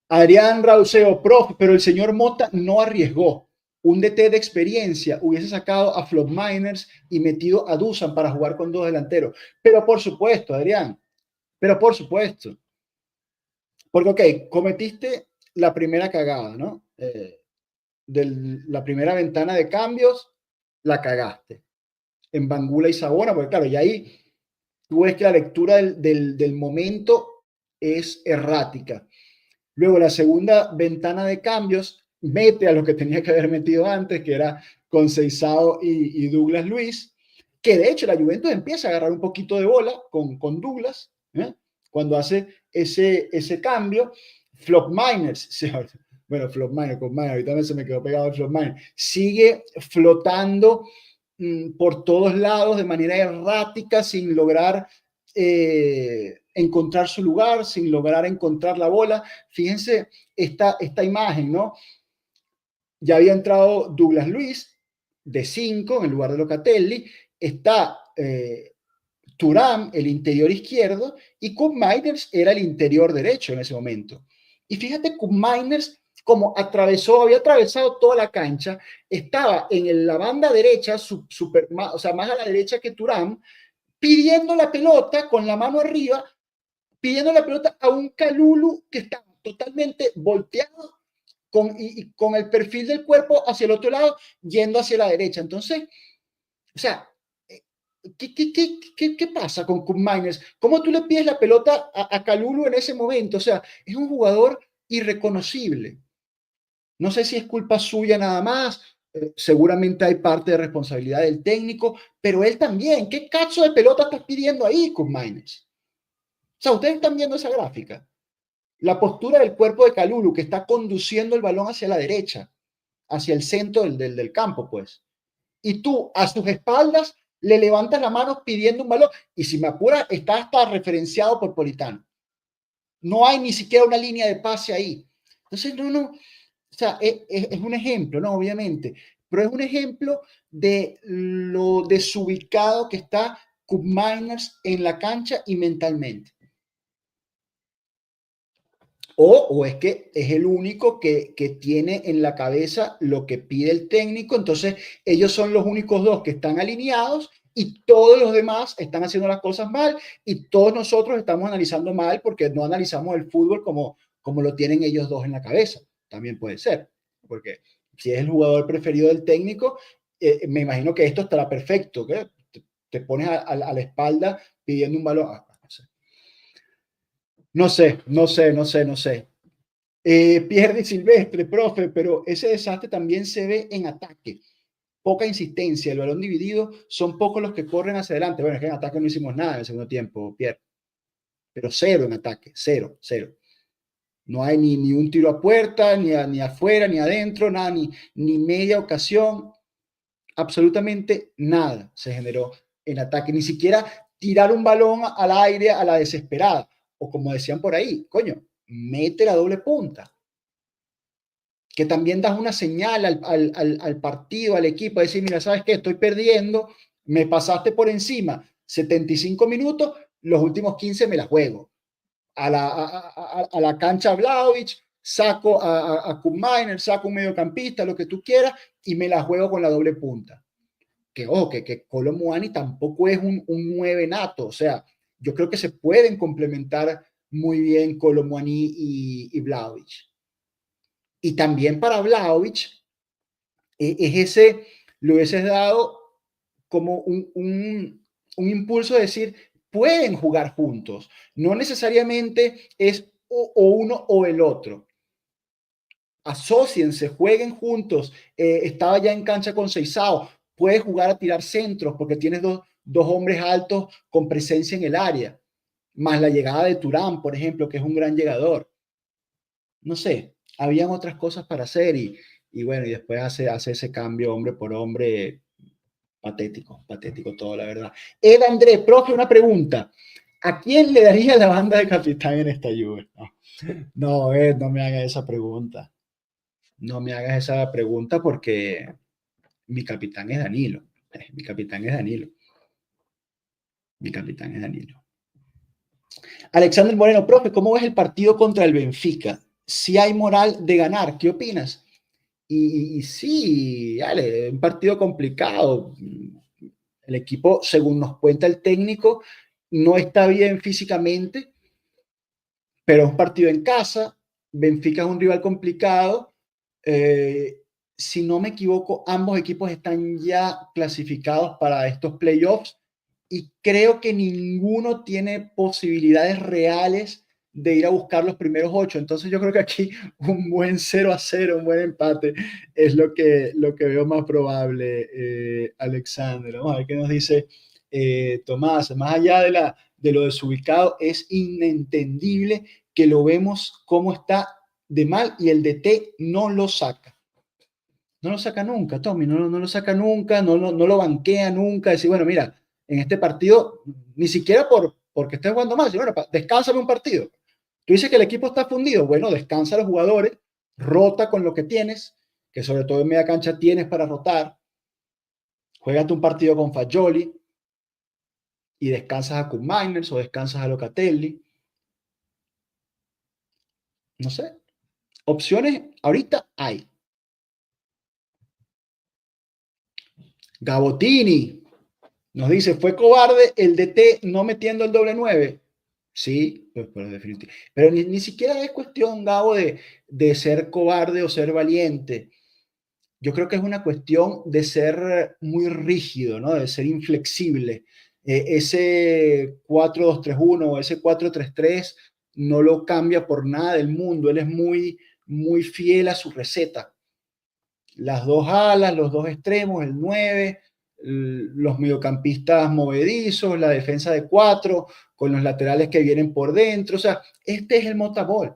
Adrián Rauseo, profe, pero el señor Mota no arriesgó. Un DT de experiencia hubiese sacado a Flop Miners y metido a Dusan para jugar con dos delanteros. Pero por supuesto, Adrián, pero por supuesto. Porque, ok, cometiste la primera cagada, ¿no? La primera ventana de cambios, la cagaste. En Bangula y Sabona, porque claro, y ahí tú ves que la lectura del momento es errática. Luego la segunda ventana de cambios mete a lo que tenía que haber metido antes, que era Conceição y Douglas Luiz, que de hecho la Juventus empieza a agarrar un poquito de bola con Douglas, ¿eh? Cuando hace ese cambio. Flop Miners, bueno, Flop Miners, ahorita se me quedó pegado el Flop Miners, sigue flotando por todos lados de manera errática, sin lograr encontrar su lugar, sin lograr encontrar la bola. Fíjense esta imagen, ¿no? Ya había entrado Douglas Luiz de 5 en el lugar de Locatelli, está Thuram, el interior izquierdo, y Koopmeiners era el interior derecho en ese momento. Y fíjate, Koopmeiners, como había atravesado toda la cancha, estaba en la banda derecha, o sea, más a la derecha que Thuram, pidiendo la pelota con la mano arriba, pidiendo la pelota a un Kalulu que estaba totalmente volteado y con el perfil del cuerpo hacia el otro lado, yendo hacia la derecha. Entonces, o sea, ¿qué pasa con Koopmeiners? ¿Cómo tú le pides la pelota a Kalulu en ese momento? O sea, es un jugador irreconocible. No sé si es culpa suya nada más, seguramente hay parte de responsabilidad del técnico, pero él también. ¿Qué cacho de pelota estás pidiendo ahí, Koopmeiners? O sea, ustedes están viendo esa gráfica. La postura del cuerpo de Kalulu, que está conduciendo el balón hacia la derecha, hacia el centro del campo, pues. Y tú, a sus espaldas, le levantas la mano pidiendo un balón. Y si me apura, está hasta referenciado por Politano. No hay ni siquiera una línea de pase ahí. Entonces, no. O sea, es un ejemplo, ¿no? Obviamente. Pero es un ejemplo de lo desubicado que está Koopmeiners en la cancha y mentalmente. O es que es el único que tiene en la cabeza lo que pide el técnico, entonces ellos son los únicos dos que están alineados y todos los demás están haciendo las cosas mal y todos nosotros estamos analizando mal porque no analizamos el fútbol como lo tienen ellos dos en la cabeza. También puede ser, porque si es el jugador preferido del técnico, me imagino que esto estará perfecto, ¿okay? Te pones a la espalda pidiendo un balón. No sé. Pierde Silvestre, profe, pero ese desastre también se ve en ataque. Poca insistencia, el balón dividido, son pocos los que corren hacia adelante. Bueno, es que en ataque no hicimos nada en el segundo tiempo, Pierre. Pero cero en ataque, cero. No hay ni un tiro a puerta, ni afuera, ni adentro, nada, ni media ocasión. Absolutamente nada se generó en ataque. Ni siquiera tirar un balón al aire a la desesperada. O como decían por ahí, coño, mete la doble punta. que también das una señal al partido, al equipo, decir, mira, ¿sabes qué? Estoy perdiendo, me pasaste por encima 75 minutos, los últimos 15 me la juego. A la cancha Vlahovic, saco a Koopmeiners, saco un mediocampista, lo que tú quieras, y me la juego con la doble punta. Que Kolo Muani tampoco es un 9 nato, o sea, yo creo que se pueden complementar muy bien Kolo Muani y Vlahovic. Y también para Vlahovic, le hubieses dado como un impulso de decir, pueden jugar juntos, no necesariamente es o uno o el otro. Asociense, jueguen juntos. Estaba ya en cancha con Seisao, puedes jugar a tirar centros porque tienes dos hombres altos con presencia en el área, más la llegada de Turán, por ejemplo, que es un gran llegador. No sé, habían otras cosas para hacer y bueno, y después hace ese cambio hombre por hombre, patético todo, la verdad. Ed André, profe, una pregunta. ¿A quién le daría la banda de capitán en esta Juve? No, Ed, no me hagas esa pregunta. No me hagas esa pregunta porque mi capitán es Danilo. Mi capitán es Danilo. Mi capitán es Danilo. Alexander Moreno, profe, ¿cómo ves el partido contra el Benfica? Si hay moral de ganar, ¿qué opinas? Y sí, dale, un partido complicado. El equipo, según nos cuenta el técnico, no está bien físicamente, pero es un partido en casa. Benfica es un rival complicado. Si no me equivoco, ambos equipos están ya clasificados para estos playoffs y creo que ninguno tiene posibilidades reales de ir a buscar los primeros 8. Entonces yo creo que aquí un buen 0-0, un buen empate es lo que veo más probable, Alexander. Vamos a ver qué nos dice Tomás. Más allá de lo desubicado, es inentendible que lo vemos cómo está de mal y el DT no lo saca. No lo saca nunca, Tommy, no lo saca nunca, no lo banquea nunca. Decir, bueno, mira, en este partido, ni siquiera porque estés jugando mal, bueno, descánsame un partido. Tú dices que el equipo está fundido, bueno, descansa a los jugadores, rota con lo que tienes, que sobre todo en media cancha tienes para rotar. Juégate un partido con Fagioli y descansas a Koopmeiners o descansas a Locatelli. No sé. Opciones ahorita hay. Gabotini nos dice, ¿fue cobarde el DT no metiendo el doble 9? Sí, pues, pero definitivamente. Pero ni siquiera es cuestión, Gabo, de ser cobarde o ser valiente. Yo creo que es una cuestión de ser muy rígido, ¿no? De ser inflexible. Ese 4-2-3-1 o ese 4-3-3 no lo cambia por nada del mundo. Él es muy, muy fiel a su receta. Las dos alas, los dos extremos, el 9, los mediocampistas movedizos, la defensa de 4, con los laterales que vienen por dentro. O sea, este es el Motabol.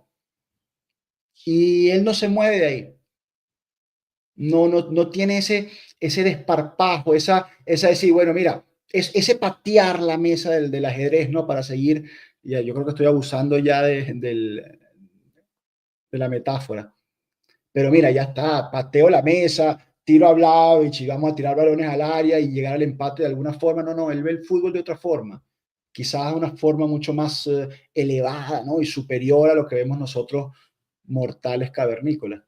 Y él no se mueve de ahí. No tiene ese desparpajo, esa decir, bueno, mira, ese patear la mesa del ajedrez, ¿no? Para seguir, ya, yo creo que estoy abusando ya de la metáfora. Pero mira, ya está, pateo la mesa, tiro a Vlahovic y vamos a tirar balones al área y llegar al empate de alguna forma. No, él ve el fútbol de otra forma. Quizás de una forma mucho más elevada, ¿no? Y superior a lo que vemos nosotros mortales cavernícolas.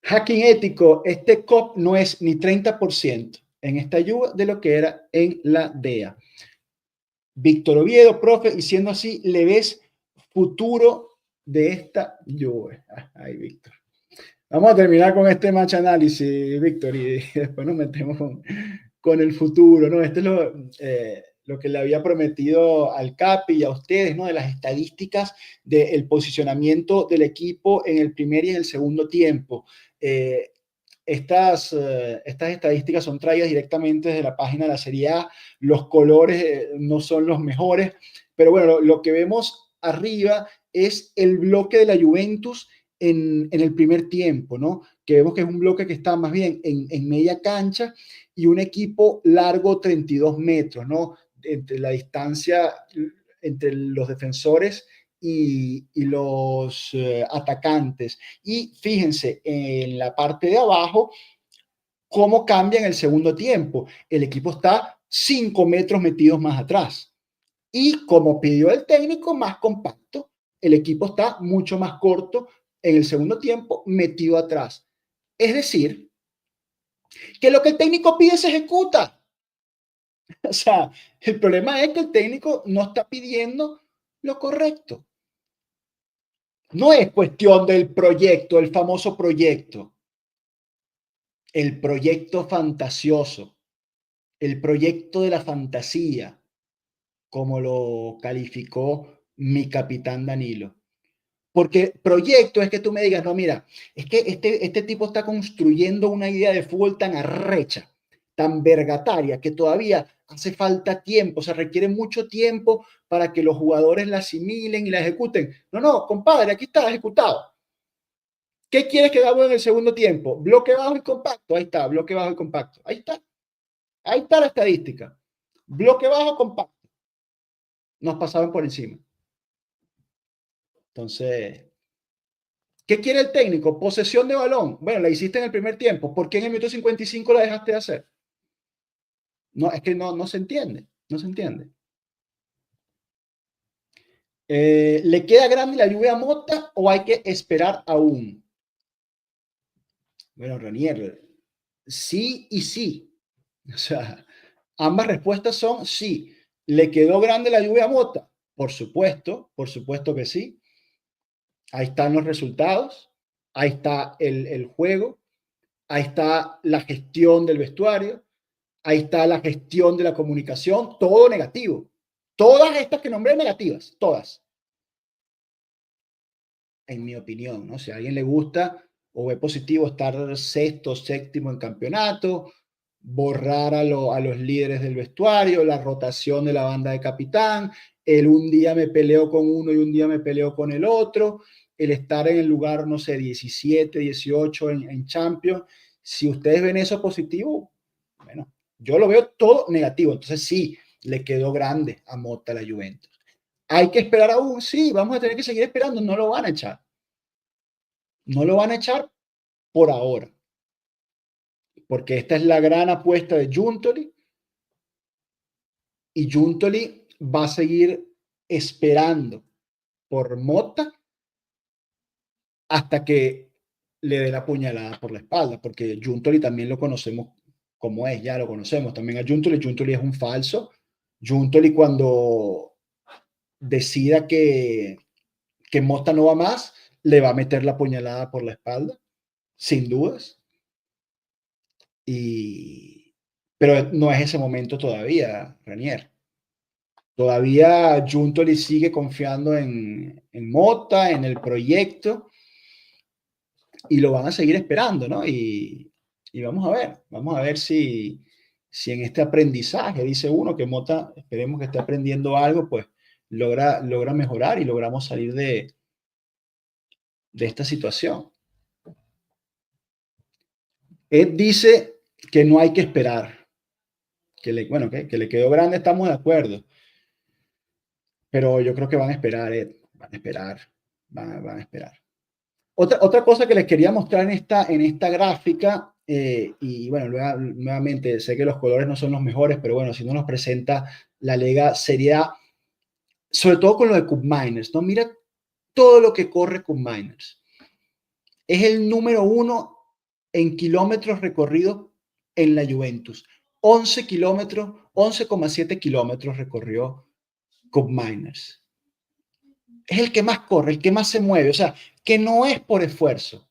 Hacking ético, este COP no es ni 30% en esta ayuda de lo que era en la DEA. Víctor Oviedo, profe, y siendo así, ¿le ves futuro de esta Juve? Ay, Víctor. Vamos a terminar con este match análisis, Víctor, y después nos metemos con el futuro, ¿no? Este es lo que le había prometido al Capi y a ustedes, ¿no? De las estadísticas del posicionamiento del equipo en el primer y en el segundo tiempo. Estas estadísticas son traídas directamente desde la página de la Serie A. Los colores no son los mejores, pero bueno, lo que vemos arriba es el bloque de la Juventus en el primer tiempo, ¿no? Que vemos que es un bloque que está más bien en media cancha y un equipo largo 32 metros, ¿no? Entre la distancia entre los defensores y los atacantes. Y fíjense en la parte de abajo cómo cambia en el segundo tiempo. El equipo está 5 metros metidos más atrás. Y como pidió el técnico, más compacto. El equipo está mucho más corto en el segundo tiempo, metido atrás. Es decir, que lo que el técnico pide se ejecuta. O sea, el problema es que el técnico no está pidiendo lo correcto. No es cuestión del proyecto, el famoso proyecto. El proyecto fantasioso, el proyecto de la fantasía, como lo calificó mi capitán Danilo. Porque proyecto es que tú me digas, no, mira, es que este tipo está construyendo una idea de fútbol tan arrecha, tan vergataria, que todavía hace falta tiempo, o sea, requiere mucho tiempo para que los jugadores la asimilen y la ejecuten. No, no, compadre, aquí está ejecutado. ¿Qué quieres que hagamos en el segundo tiempo? Bloque bajo y compacto. Ahí está, bloque bajo y compacto. Ahí está. Ahí está la estadística. Bloque bajo, compacto. Nos pasaban por encima. Entonces, ¿qué quiere el técnico? Posesión de balón. Bueno, la hiciste en el primer tiempo. ¿Por qué en el minuto 55 la dejaste de hacer? No, es que no se entiende. No se entiende. ¿Le queda grande la lluvia a Mota o hay que esperar aún? Bueno, Ranier, sí y sí. O sea, ambas respuestas son sí. ¿Le quedó grande la lluvia a Mota? Por supuesto que sí. Ahí están los resultados, ahí está el juego, ahí está la gestión del vestuario, ahí está la gestión de la comunicación, todo negativo. Todas estas que nombré negativas, todas. En mi opinión, ¿no? Si a alguien le gusta o ve positivo estar sexto, séptimo en campeonato, borrar a los líderes del vestuario, la rotación de la banda de capitán, el un día me peleo con uno y un día me peleo con el otro, el estar en el lugar, no sé, 17, 18 en Champions. Si ustedes ven eso positivo, bueno, yo lo veo todo negativo. Entonces sí, le quedó grande a Mota la Juventus. ¿Hay que esperar aún? Sí, vamos a tener que seguir esperando, no lo van a echar. No lo van a echar por ahora, porque esta es la gran apuesta de Juntoli y Juntoli va a seguir esperando por Mota hasta que le dé la puñalada por la espalda, porque Juntoli también lo conocemos como es, ya lo conocemos también a Juntoli. Juntoli es un falso. Juntoli cuando decida que Mota no va más, le va a meter la puñalada por la espalda, sin dudas. Pero no es ese momento todavía, Ranier. Todavía Juntoli sigue confiando en Mota, en el proyecto, y lo van a seguir esperando, ¿no? Y vamos a ver si en este aprendizaje, dice uno, que Mota, esperemos que esté aprendiendo algo, pues logra mejorar y logramos salir de esta situación. Ed dice que no hay que esperar, que le quedó grande, estamos de acuerdo, pero yo creo que van a esperar, Ed, van a esperar, van a esperar. Otra cosa que les quería mostrar en esta gráfica, y bueno, nuevamente sé que los colores no son los mejores, pero bueno, si no nos presenta la Liga Serie A, sobre todo con lo de Cup Miners, ¿no? Mira todo lo que corre Cup Miners. Es el número 1 en kilómetros recorridos en la Juventus. 11 kilómetros, 11,7 kilómetros recorrió Cup Miners. Es el que más corre, el que más se mueve, o sea, que no es por esfuerzo.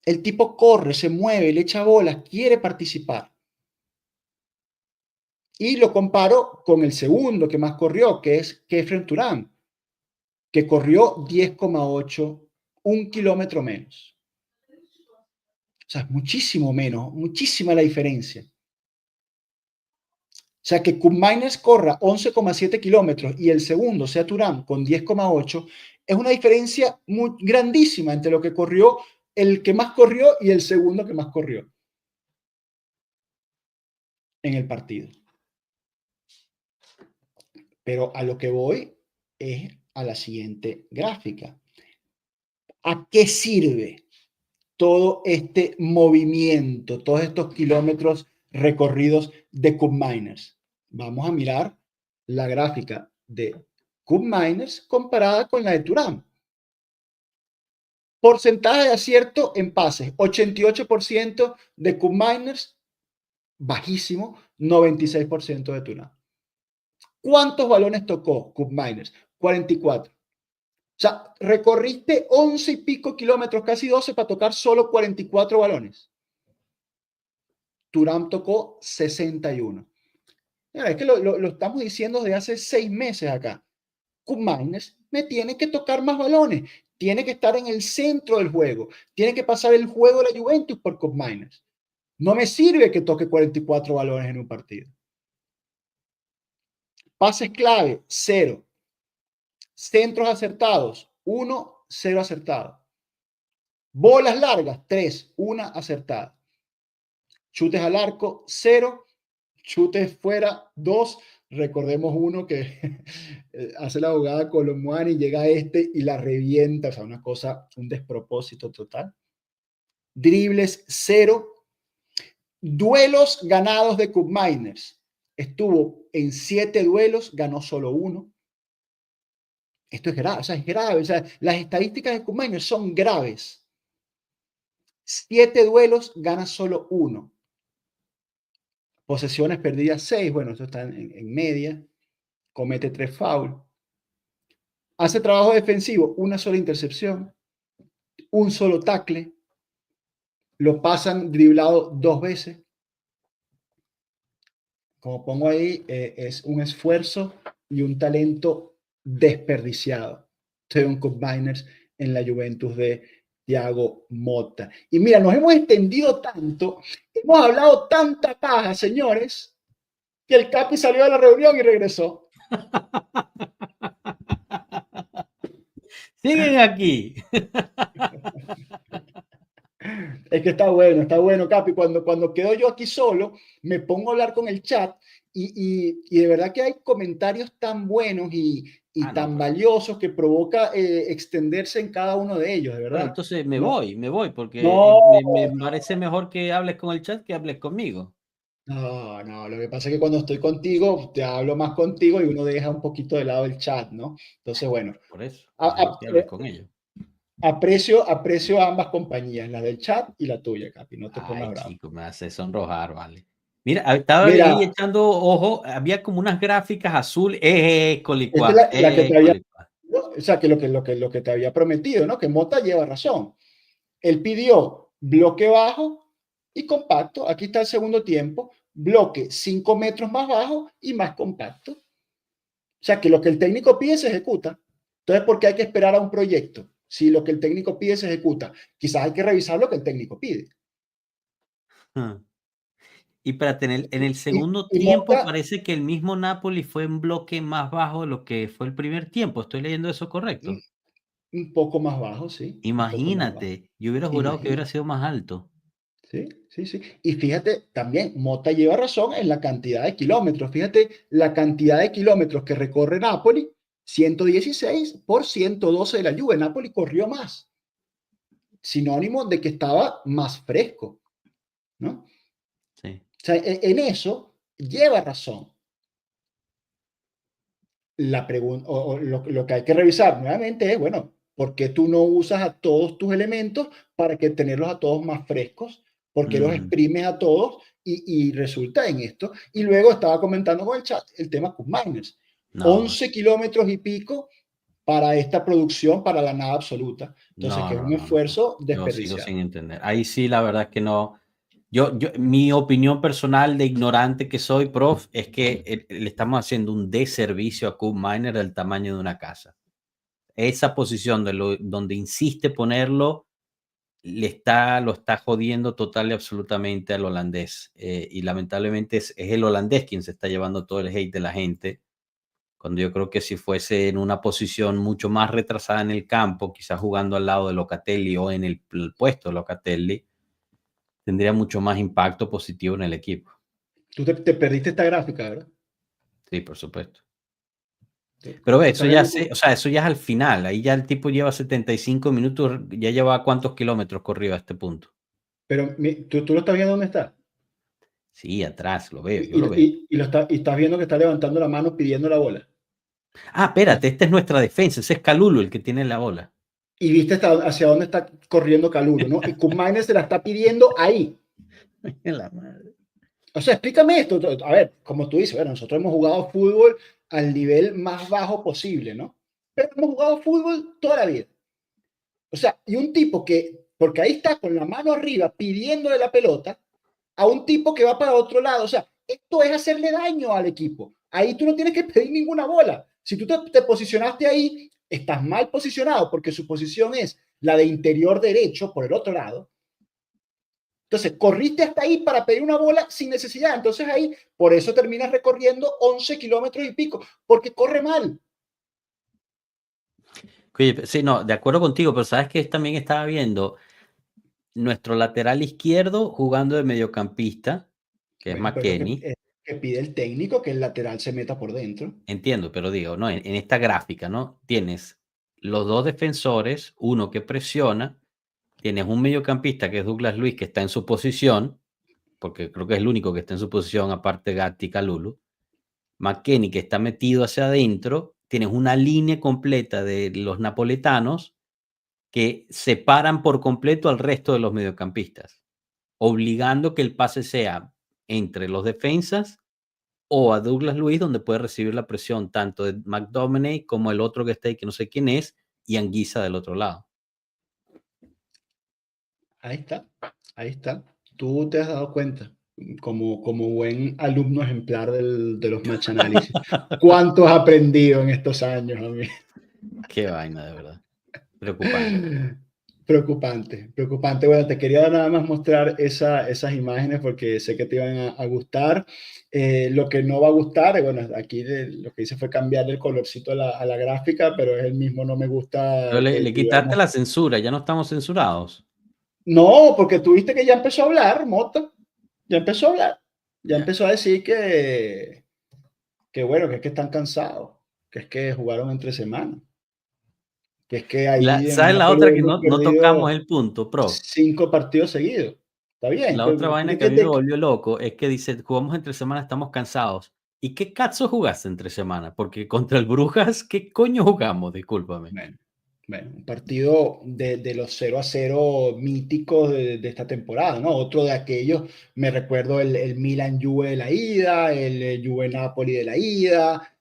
El tipo corre, se mueve, le echa bolas, quiere participar. Y lo comparo con el segundo que más corrió, que es Kefren Turán, que corrió 10,8, 1 kilómetro menos. O sea, es muchísimo menos, muchísima la diferencia. O sea, que Miners corra 11,7 kilómetros y el segundo sea Turán con 10,8, es una diferencia muy grandísima entre lo que corrió el que más corrió y el segundo que más corrió en el partido. Pero a lo que voy es a la siguiente gráfica. ¿A qué sirve todo este movimiento, todos estos kilómetros recorridos de Kubminers? Vamos a mirar la gráfica de Kubminers comparada con la de Thuram. Porcentaje de acierto en pases, 88% de Kubminers, bajísimo, 96% de Thuram. ¿Cuántos balones tocó Kubminers? 44. O sea, recorriste 11 y pico kilómetros, casi 12, para tocar solo 44 balones. Thuram tocó 61. Mira, es que lo estamos diciendo desde hace 6 meses acá. Kubminers me tiene que tocar más balones, tiene que estar en el centro del juego, tiene que pasar el juego de la Juventus por Kubminers. No me sirve que toque 44 balones en un partido. Pases clave, 0. Centros acertados, 1, 0 acertado. Bolas largas, 3, 1 acertada. Chutes al arco, 0. Chutes fuera, 2. Recordemos uno que hace la jugada Colomboani, llega a este y la revienta. O sea, una cosa, un despropósito total. Dribles, 0. Duelos ganados de Kubminers. Estuvo en 7 duelos, ganó solo 1. Esto es grave, o sea, es grave. O sea, las estadísticas de Kubminers son graves. 7 duelos, gana solo 1. Posesiones perdidas 6, bueno, eso está en media. Comete 3 fouls. Hace trabajo defensivo, una sola intercepción, un solo tackle. Lo pasan driblado 2 veces. Como pongo ahí, es un esfuerzo y un talento desperdiciado. Teun Kubminers en la Juventus de Thiago Motta. Y mira, nos hemos extendido tanto, hemos hablado tanta paja, señores, que el Capi salió de la reunión y regresó. Siguen aquí. Es que está bueno, Capi. Cuando quedo yo aquí solo, me pongo a hablar con el chat y de verdad que hay comentarios tan buenos y tan valiosos que provoca extenderse en cada uno de ellos, de Bueno, verdad. entonces No, me voy, porque no, me parece mejor que hables con el chat que hables conmigo. no, lo que pasa es que cuando estoy contigo, te hablo más contigo y uno deja un poquito de lado el chat, ¿no? Entonces, bueno, Por eso, a- mejor a- que hables con ellos. aprecio ambas compañías, la del chat y la tuya, Capi, no te pongas Ay, bravo. chico, me hace sonrojar, vale. Mira, estaba ahí Mira, echando ojo, había como unas gráficas azul, esta es colicua, la que te había, colicua. ¿no? O sea, que lo que te había prometido, ¿no? Que Mota lleva razón. Él pidió bloque bajo y compacto. Aquí está el segundo tiempo. Bloque 5 metros más bajo y más compacto. O sea, que lo que el técnico pide se ejecuta. Entonces, ¿por qué hay que esperar a un proyecto? Si lo que el técnico pide se ejecuta, quizás hay que revisar lo que el técnico pide. Ah. Y para tener, en el segundo Y tiempo Mota, parece que el mismo Napoli fue un bloque más bajo de lo que fue el primer tiempo. ¿Estoy leyendo eso correcto? un poco más bajo, sí, un poco más bajo. Imagínate, yo hubiera jurado que hubiera Imagínate. sido más alto. Sí, sí, sí. Y fíjate, también Mota lleva razón en la cantidad de kilómetros. Fíjate la cantidad de kilómetros que recorre Napoli, 116 por 112 de la Juve. Napoli corrió más, sinónimo de que estaba más fresco, ¿no? Sí. O sea, en eso lleva razón. La pregunta, o lo que hay que revisar nuevamente es, bueno, ¿por qué tú no usas a todos tus elementos para que tenerlos a todos más frescos? ¿Por qué los Mm, exprimes a todos y resulta en esto? Y luego estaba comentando con el chat el tema Kubminers. no, 11 kilómetros y pico para esta producción, para la nada absoluta. Entonces, no, que es no, un no, no. esfuerzo Yo sigo desperdiciado. sin entender. Ahí sí, la verdad es que no. Mi opinión personal de ignorante que soy, prof, es que le estamos haciendo un deservicio a Kub Miner del tamaño de una casa. Esa posición donde insiste ponerlo, lo está jodiendo total y absolutamente al holandés. Y lamentablemente es el holandés quien se está llevando todo el hate de la gente. Cuando yo creo que si fuese en una posición mucho más retrasada en el campo, quizás jugando al lado de Locatelli o en el puesto de Locatelli, tendría mucho más impacto positivo en el equipo. Tú te perdiste esta gráfica, ¿verdad? Sí, por supuesto. Pero ve, Tú eso estás ya viendo o sea, eso ya es al final. Ahí ya el tipo lleva 75 minutos, ya lleva cuántos kilómetros corrido a este punto. pero tú lo estás viendo dónde está. Sí, atrás, lo veo, yo Y, lo y- veo. y estás viendo que está levantando la mano pidiendo la bola. Ah, espérate, esta es nuestra defensa, ese es Calulo el que tiene la bola. Y viste hacia dónde está corriendo Calulo, ¿no? Y Kumaine se la está pidiendo ahí. La madre. O sea, explícame esto. A ver, como tú dices, bueno, nosotros hemos jugado fútbol al nivel más bajo posible, ¿no? Pero hemos jugado fútbol toda la vida. O sea, y un tipo que, porque ahí está con la mano arriba pidiéndole la pelota, a un tipo que va para otro lado. O sea, esto es hacerle daño al equipo. Ahí tú no tienes que pedir ninguna bola. Si tú te posicionaste ahí, estás mal posicionado porque su posición es la de interior derecho por el otro lado. Entonces, corriste hasta ahí para pedir una bola sin necesidad. Entonces ahí, por eso terminas recorriendo 11 kilómetros y pico, porque corre mal. Oye, sí, no, de acuerdo contigo, pero sabes que también estaba viendo nuestro lateral izquierdo jugando de mediocampista, que es Bueno, pero McKennie. que pide el técnico que el lateral se meta por dentro. Entiendo, pero digo, ¿no? En esta gráfica, ¿no? Tienes los dos defensores, uno que presiona, tienes un mediocampista que es Douglas Luiz, que está en su posición, porque creo que es el único que está en su posición, aparte de Gatti y Kalulu. McKennie, que está metido hacia adentro, tienes una línea completa de los napoletanos que separan por completo al resto de los mediocampistas, obligando que el pase sea entre los defensas o a Douglas Luiz, donde puede recibir la presión tanto de McDominay como el otro que está ahí, que no sé quién es, y Anguissa del otro lado. Ahí está, ahí está. Tú te has dado cuenta, como buen alumno ejemplar de los match análisis. ¿Cuánto has aprendido en estos años, amigo? Qué vaina, de verdad. Preocupante. Preocupante, preocupante. Bueno, te quería nada más mostrar esas imágenes porque sé que te iban a gustar. Lo que no va a gustar, bueno, aquí lo que hice fue cambiar el colorcito a la gráfica, pero es el mismo, no me Pero gusta le que quitaste digamos. la censura, ya no estamos censurados. No, porque tuviste que ya empezó a hablar, Mota. Ya empezó a hablar. Ya Ya. empezó a decir que bueno, que es que están cansados, que es que jugaron entre semanas, que es que ahí en ¿Sabes la Napoli otra que hemos no tocamos perdido el punto, pro? 5 partidos seguidos. Está bien. La otra vaina que a mí me volvió loco es que dice, jugamos entre semana, estamos cansados. ¿Y qué cazzo jugaste entre semana? Porque contra el Brujas, ¿qué coño jugamos? Discúlpame. Bueno, bueno, un partido de los 0-0 míticos de esta temporada, ¿no? Otro de aquellos, me recuerdo el Milan Juve de la ida, el Juve Napoli de la ida,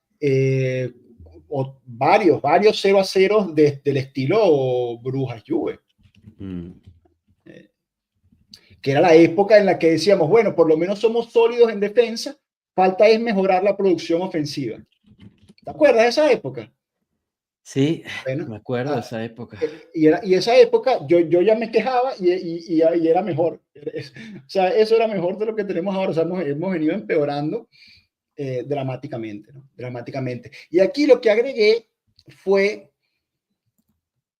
o varios 0-0 del estilo Brujas Juve, Mm. que era la época en la que decíamos, bueno, por lo menos somos sólidos en defensa, falta es mejorar la producción ofensiva. ¿Te acuerdas de esa época? Sí, Bueno, me acuerdo de esa época. y esa época yo ya me quejaba y era mejor. O sea, eso era mejor de lo que tenemos ahora. O sea, hemos venido empeorando dramáticamente, ¿no? Dramáticamente. Y aquí lo que agregué fue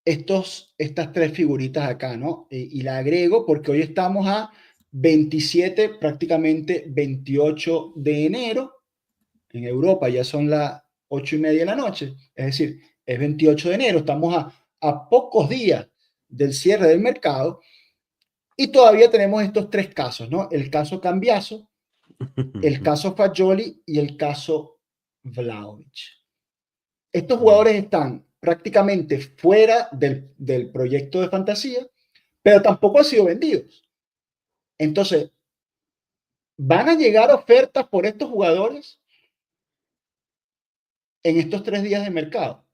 estas tres figuritas acá, ¿no? Y la agrego porque hoy estamos a 27, prácticamente 28 de enero. En Europa ya son las 8:30 de la noche, es decir, es 28 de enero, estamos a pocos días del cierre del mercado y todavía tenemos estos tres casos, ¿no? El caso Cambiaso, el caso Fagioli y el caso Vlahovic. Estos jugadores están prácticamente fuera del proyecto de fantasía, pero tampoco han sido vendidos. Entonces, ¿van a llegar ofertas por estos jugadores en estos 3 días de mercado?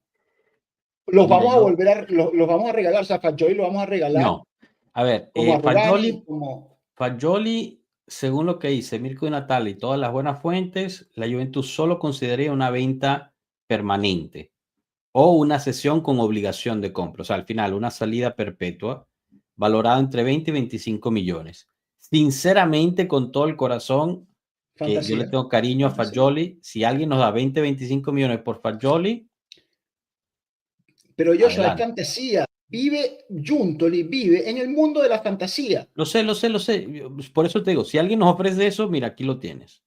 Los Mira, vamos a volver los vamos a regalar, o sea, Fajoy lo vamos a regalar no. A ver, como a Rugani, como Fagioli, según lo que dice Mirko Di Natale y todas las buenas fuentes, la Juventus solo consideraría una venta permanente o una cesión con obligación de compra. O sea, al final, una salida perpetua valorada entre 20 y 25 millones. Sinceramente, con todo el corazón, que yo le fantasía, tengo cariño a fantasía. Fagioli, si alguien nos da 20, 25 millones por Fagioli, Pero Joshua, es adelante. fantasía. Vive, Juntoli vive en el mundo de la fantasía. Lo sé, lo sé, lo sé. Por eso te digo, si alguien nos ofrece eso, mira, aquí lo tienes.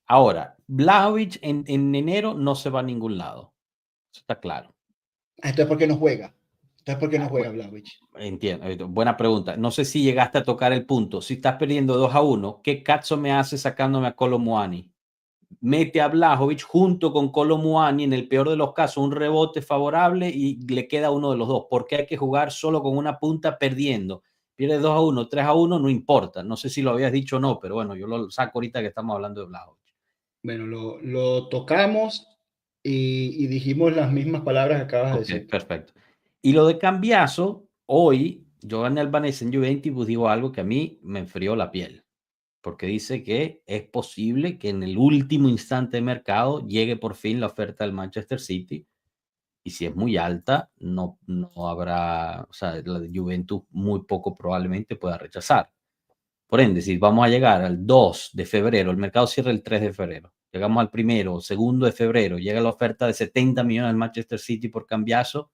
Ahora, Vlahovic en enero no se va a ningún lado. Eso está claro. Entonces, ¿por qué no juega? Entonces, ¿por qué no Ah, juega Vlahovic? entiendo, buena pregunta. No sé si llegaste a tocar el punto. Si estás perdiendo 2-1, ¿qué cazzo me hace sacándome a Kolo Muani? Mete a Vlahovic junto con Kolo Muani, en el peor de los casos, un rebote favorable y le queda uno de los dos. Porque hay que jugar solo con una punta perdiendo. Pierde 2-1, 3-1, no importa. No sé si lo habías dicho o no, pero bueno, yo lo saco ahorita que estamos hablando de Vlahovic. Bueno, lo tocamos y dijimos las mismas palabras que acabas de Ok, decir. perfecto. Y lo de Cambiaso, hoy, Giovanni Albanese en Juventus pues, dijo algo que a mí me enfrió la piel, porque dice que es posible que en el último instante de mercado llegue por fin la oferta del Manchester City, y si es muy alta, no habrá, o sea, la de Juventus muy poco probablemente pueda rechazar. Por ende, si vamos a llegar al 2 de febrero, el mercado cierra el 3 de febrero, llegamos al primero o segundo de febrero, llega la oferta de 70 millones del Manchester City por Cambiaso,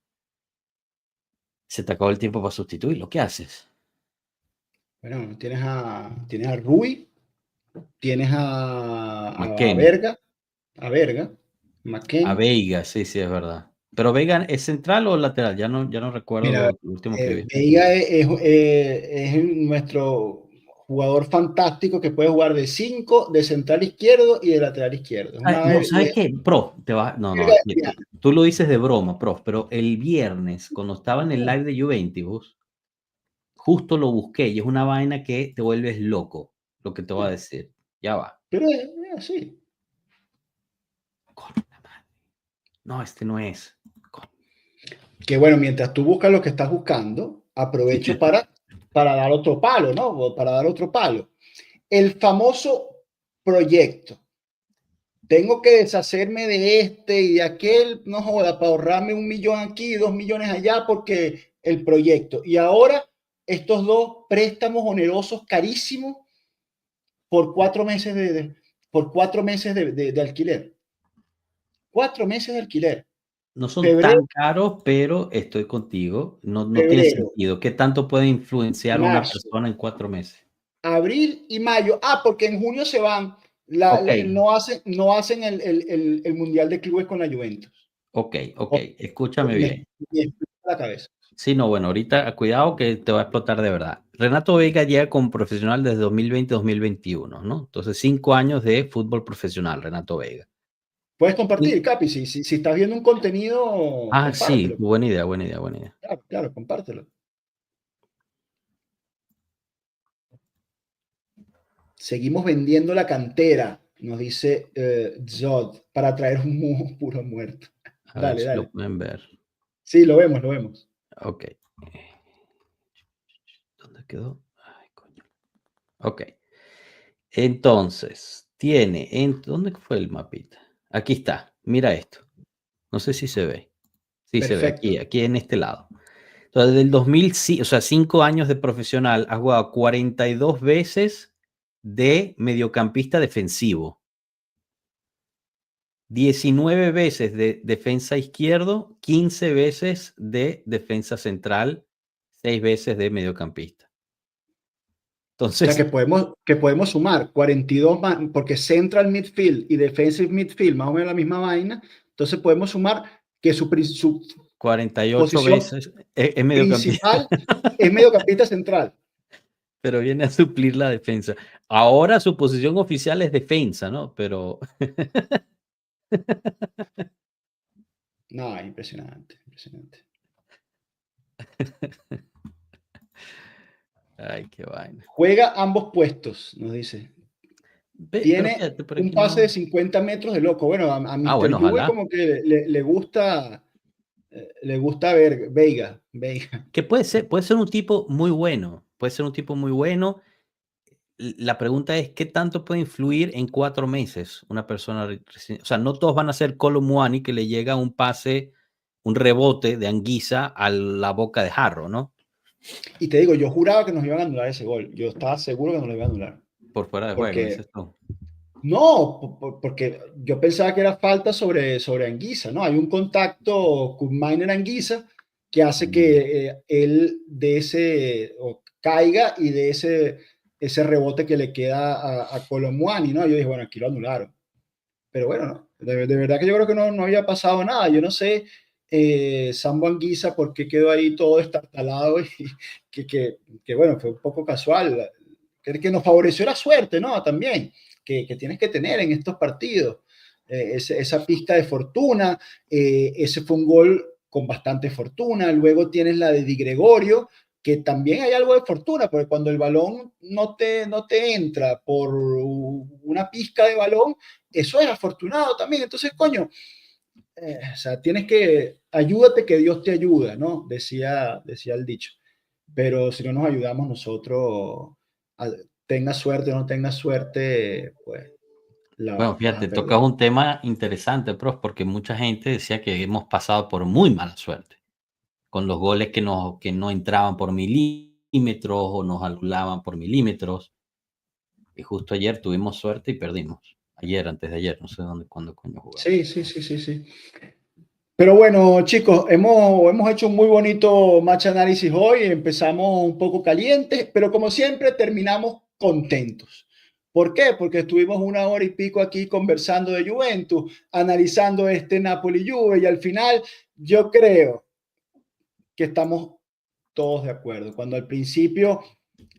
se te acabó el tiempo para sustituirlo. ¿Qué haces? Bueno, tienes a Rui, tienes a McKennie, Verga, a McKennie. Veiga, sí, sí, es verdad. Pero Veiga, ¿es central o lateral? Ya no recuerdo Mira, lo último que vi. Veiga es nuestro jugador fantástico que puede jugar de 5, de central izquierdo y de lateral izquierdo. No, ¿sabes qué? Prof, no, Verga de tú lo dices de broma, prof, pero el viernes, cuando estaba en el live de Juventus, justo lo busqué y es una vaina que te vuelves loco, lo que te voy a decir. Ya va. pero es así. Coño, la madre. No, este no es. Coño. Que bueno, mientras tú buscas lo que estás buscando, aprovecho para dar otro palo, ¿no? Para dar otro palo. El famoso proyecto. Tengo que deshacerme de este y de aquel, no joda, para ahorrarme 1 millón aquí y 2 millones allá porque el proyecto. Y ahora estos dos préstamos onerosos carísimos por 4 meses por 4 meses de alquiler. 4 meses de alquiler. No son Febrero, tan caros, pero estoy contigo. No tiene febrero, sentido. ¿Qué tanto puede influenciar una marzo, persona en 4 meses? abril y mayo. Ah, porque en junio se van. Ok, No hacen el Mundial de Clubes con la Juventus. ok. Escúchame Me, bien. me explota la cabeza. Sí, no, bueno, ahorita cuidado que te va a explotar de verdad. Renato Vega llega como profesional desde 2020-2021, ¿no? Entonces, 5 años de fútbol profesional, Renato Vega. Puedes Y- compartir, Capi. Si estás viendo un contenido, sí, compártelo. buena idea, buena idea, buena idea. Claro, claro, compártelo. Seguimos vendiendo la cantera, nos dice Zod, para traer un puro muerto. A ver Dale, si lo dale. pueden ver. Sí, lo vemos, lo vemos. Ok. ¿Dónde quedó? Ay, coño. Ok. Entonces, ¿dónde fue el mapita? Aquí está, mira esto. No sé si se ve. Sí, se ve Perfecto. aquí en este lado. Entonces, desde el 2000, o sea, 5 años de profesional, ha jugado 42 veces de mediocampista defensivo, 19 veces de defensa izquierdo, 15 veces de defensa central, 6 veces de mediocampista. O sea, Entonces, que podemos sumar 42 más, porque Central Midfield y Defensive Midfield, más o menos la misma vaina. Entonces podemos sumar que su 48 posición veces es mediocampista. principal es mediocampista central. Pero viene a suplir la defensa. Ahora su posición oficial es defensa, ¿no? Pero No, es impresionante, impresionante. ay, qué vaina. Juega ambos puestos, nos dice. Pero Tiene fíjate, por un aquí pase de no. 50 metros de loco. Bueno, a Mr. Bueno, Juve ojalá. como que le gusta ver Veiga, Veiga. Que puede ser un tipo muy bueno. Puede ser un tipo muy bueno. La pregunta es, ¿qué tanto puede influir en 4 meses una persona? O sea, no todos van a ser Kolo Muani que le llega un pase, un rebote de Anguisa a la boca de jarro, ¿no? Y te digo, yo juraba que nos iban a anular ese gol. Yo estaba seguro que nos lo iban a anular. Por fuera de juego, Porque, dices tú. no, porque yo pensaba que era falta sobre Anguisa, ¿no? Hay un contacto con Miner Anguisa que hace Mm. que él o caiga y de ese rebote que le queda a Colomwani, ¿no? Yo dije, bueno, aquí lo anularon. pero bueno, no, de verdad que yo creo que no había pasado nada. Yo no sé, Sambo Anguissa, por qué quedó ahí todo estartalado y que bueno, fue un poco casual, que nos favoreció la suerte, ¿no? También, que tienes que tener en estos partidos. Esa pizca de fortuna, ese fue un gol con bastante fortuna. Luego tienes la de Di Gregorio, que también hay algo de fortuna, porque cuando el balón no te entra por una pizca de balón, eso es afortunado también. Entonces, coño, o sea, tienes que, ayúdate que Dios te ayuda, ¿no? Decía el dicho. Pero si no nos ayudamos nosotros, tenga suerte o no tenga suerte, pues la Bueno, vas a fíjate, tocas perder. un tema interesante, prof, porque mucha gente decía que hemos pasado por muy mala suerte con los goles que no entraban por milímetros o nos anulaban por milímetros. Y justo ayer tuvimos suerte y perdimos. Ayer, antes de ayer, no sé dónde, cuándo coño jugamos. Sí, sí, sí, sí, sí. Pero bueno, chicos, hemos hecho un muy bonito match análisis hoy. Empezamos un poco calientes, pero como siempre terminamos contentos. ¿Por qué? Porque estuvimos 1 hora y pico aquí conversando de Juventus, analizando este Napoli-Juve y al final yo creo que estamos todos de acuerdo. Cuando al principio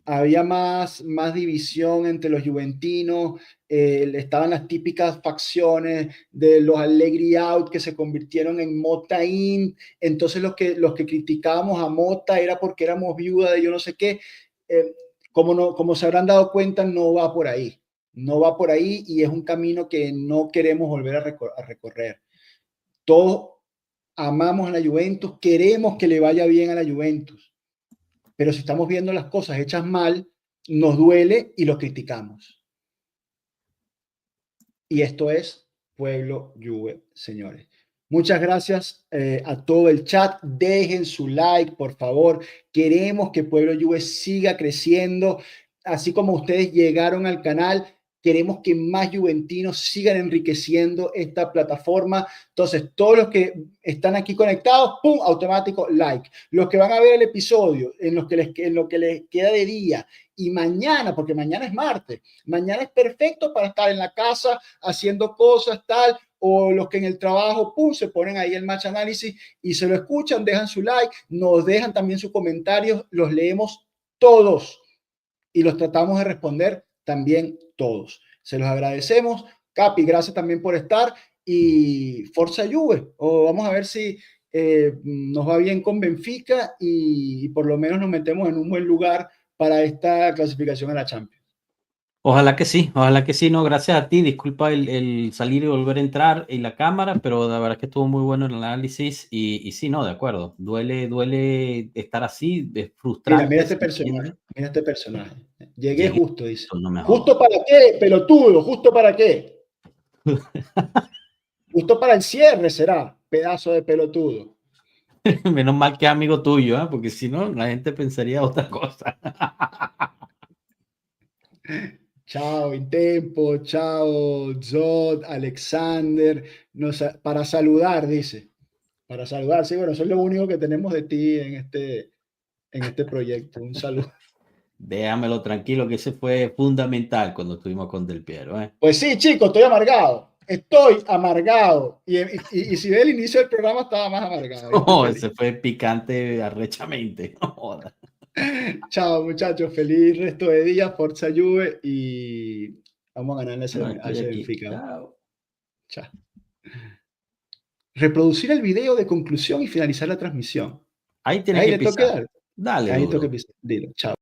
había más división entre los juventinos, estaban las típicas facciones de los Allegri out que se convirtieron en Mota in, entonces los que criticábamos a Mota era porque éramos viuda de yo no sé qué, eh, como se habrán dado cuenta, no va por ahí, no va por ahí y es un camino que no queremos volver a recorrer. Todos amamos a la Juventus, queremos que le vaya bien a la Juventus, pero si estamos viendo las cosas hechas mal, nos duele y lo criticamos. Y esto es Pueblo Juve, señores. Muchas gracias a todo el chat. Dejen su like, por favor. Queremos que Pueblo Juve siga creciendo. Así como ustedes llegaron al canal, queremos que más juventinos sigan enriqueciendo esta plataforma. Entonces, todos los que están aquí conectados, ¡pum! Automático like. Los que van a ver el episodio en lo que les queda de día y mañana, porque mañana es martes, mañana es perfecto para estar en la casa haciendo cosas, tal, o los que en el trabajo, pum, se ponen ahí el match análisis y se lo escuchan, dejan su like, nos dejan también sus comentarios, los leemos todos y los tratamos de responder también todos. Se los agradecemos. Capi, gracias también por estar y Forza Juve. Vamos a ver si nos va bien con Benfica y por lo menos nos metemos en un buen lugar para esta clasificación a la Champions. Ojalá que sí, no, gracias a ti, disculpa el salir y volver a entrar en la cámara, pero la verdad es que estuvo muy bueno el análisis y sí, no, de acuerdo, duele estar así, es Mira frustrante, este se personaje, entiende. mira este personaje. Llegué Llegué, justo, dice. no me jodas. ¿Justo para qué, pelotudo? ¿Justo para qué? Justo para el cierre será, pedazo de pelotudo. Menos mal que es amigo tuyo, ¿eh? Porque si no, la gente pensaría otra cosa. Chao, Intempo, chao, Zod, Alexander, para saludar, dice. Para saludar, sí, bueno, eso es lo único que tenemos de ti en este proyecto. Un saludo. Déjamelo tranquilo, que ese fue fundamental cuando estuvimos con Del Piero, ¿eh? Pues sí, chicos, estoy amargado. Estoy amargado. Y si ve el inicio del programa, estaba más amargado. Y estoy No, feliz. ese fue picante arrechamente. No jodas. Chao, muchachos. Feliz resto de día. Forza Juve. Y vamos a ganarle No, a estoy ese aquí. Benfica. Chao. Chao. Reproducir el video de conclusión y finalizar la transmisión. Ahí tienes Ahí que le toque pisar. dar. Dale Ahí toque duro. pisar. Dilo. Chao.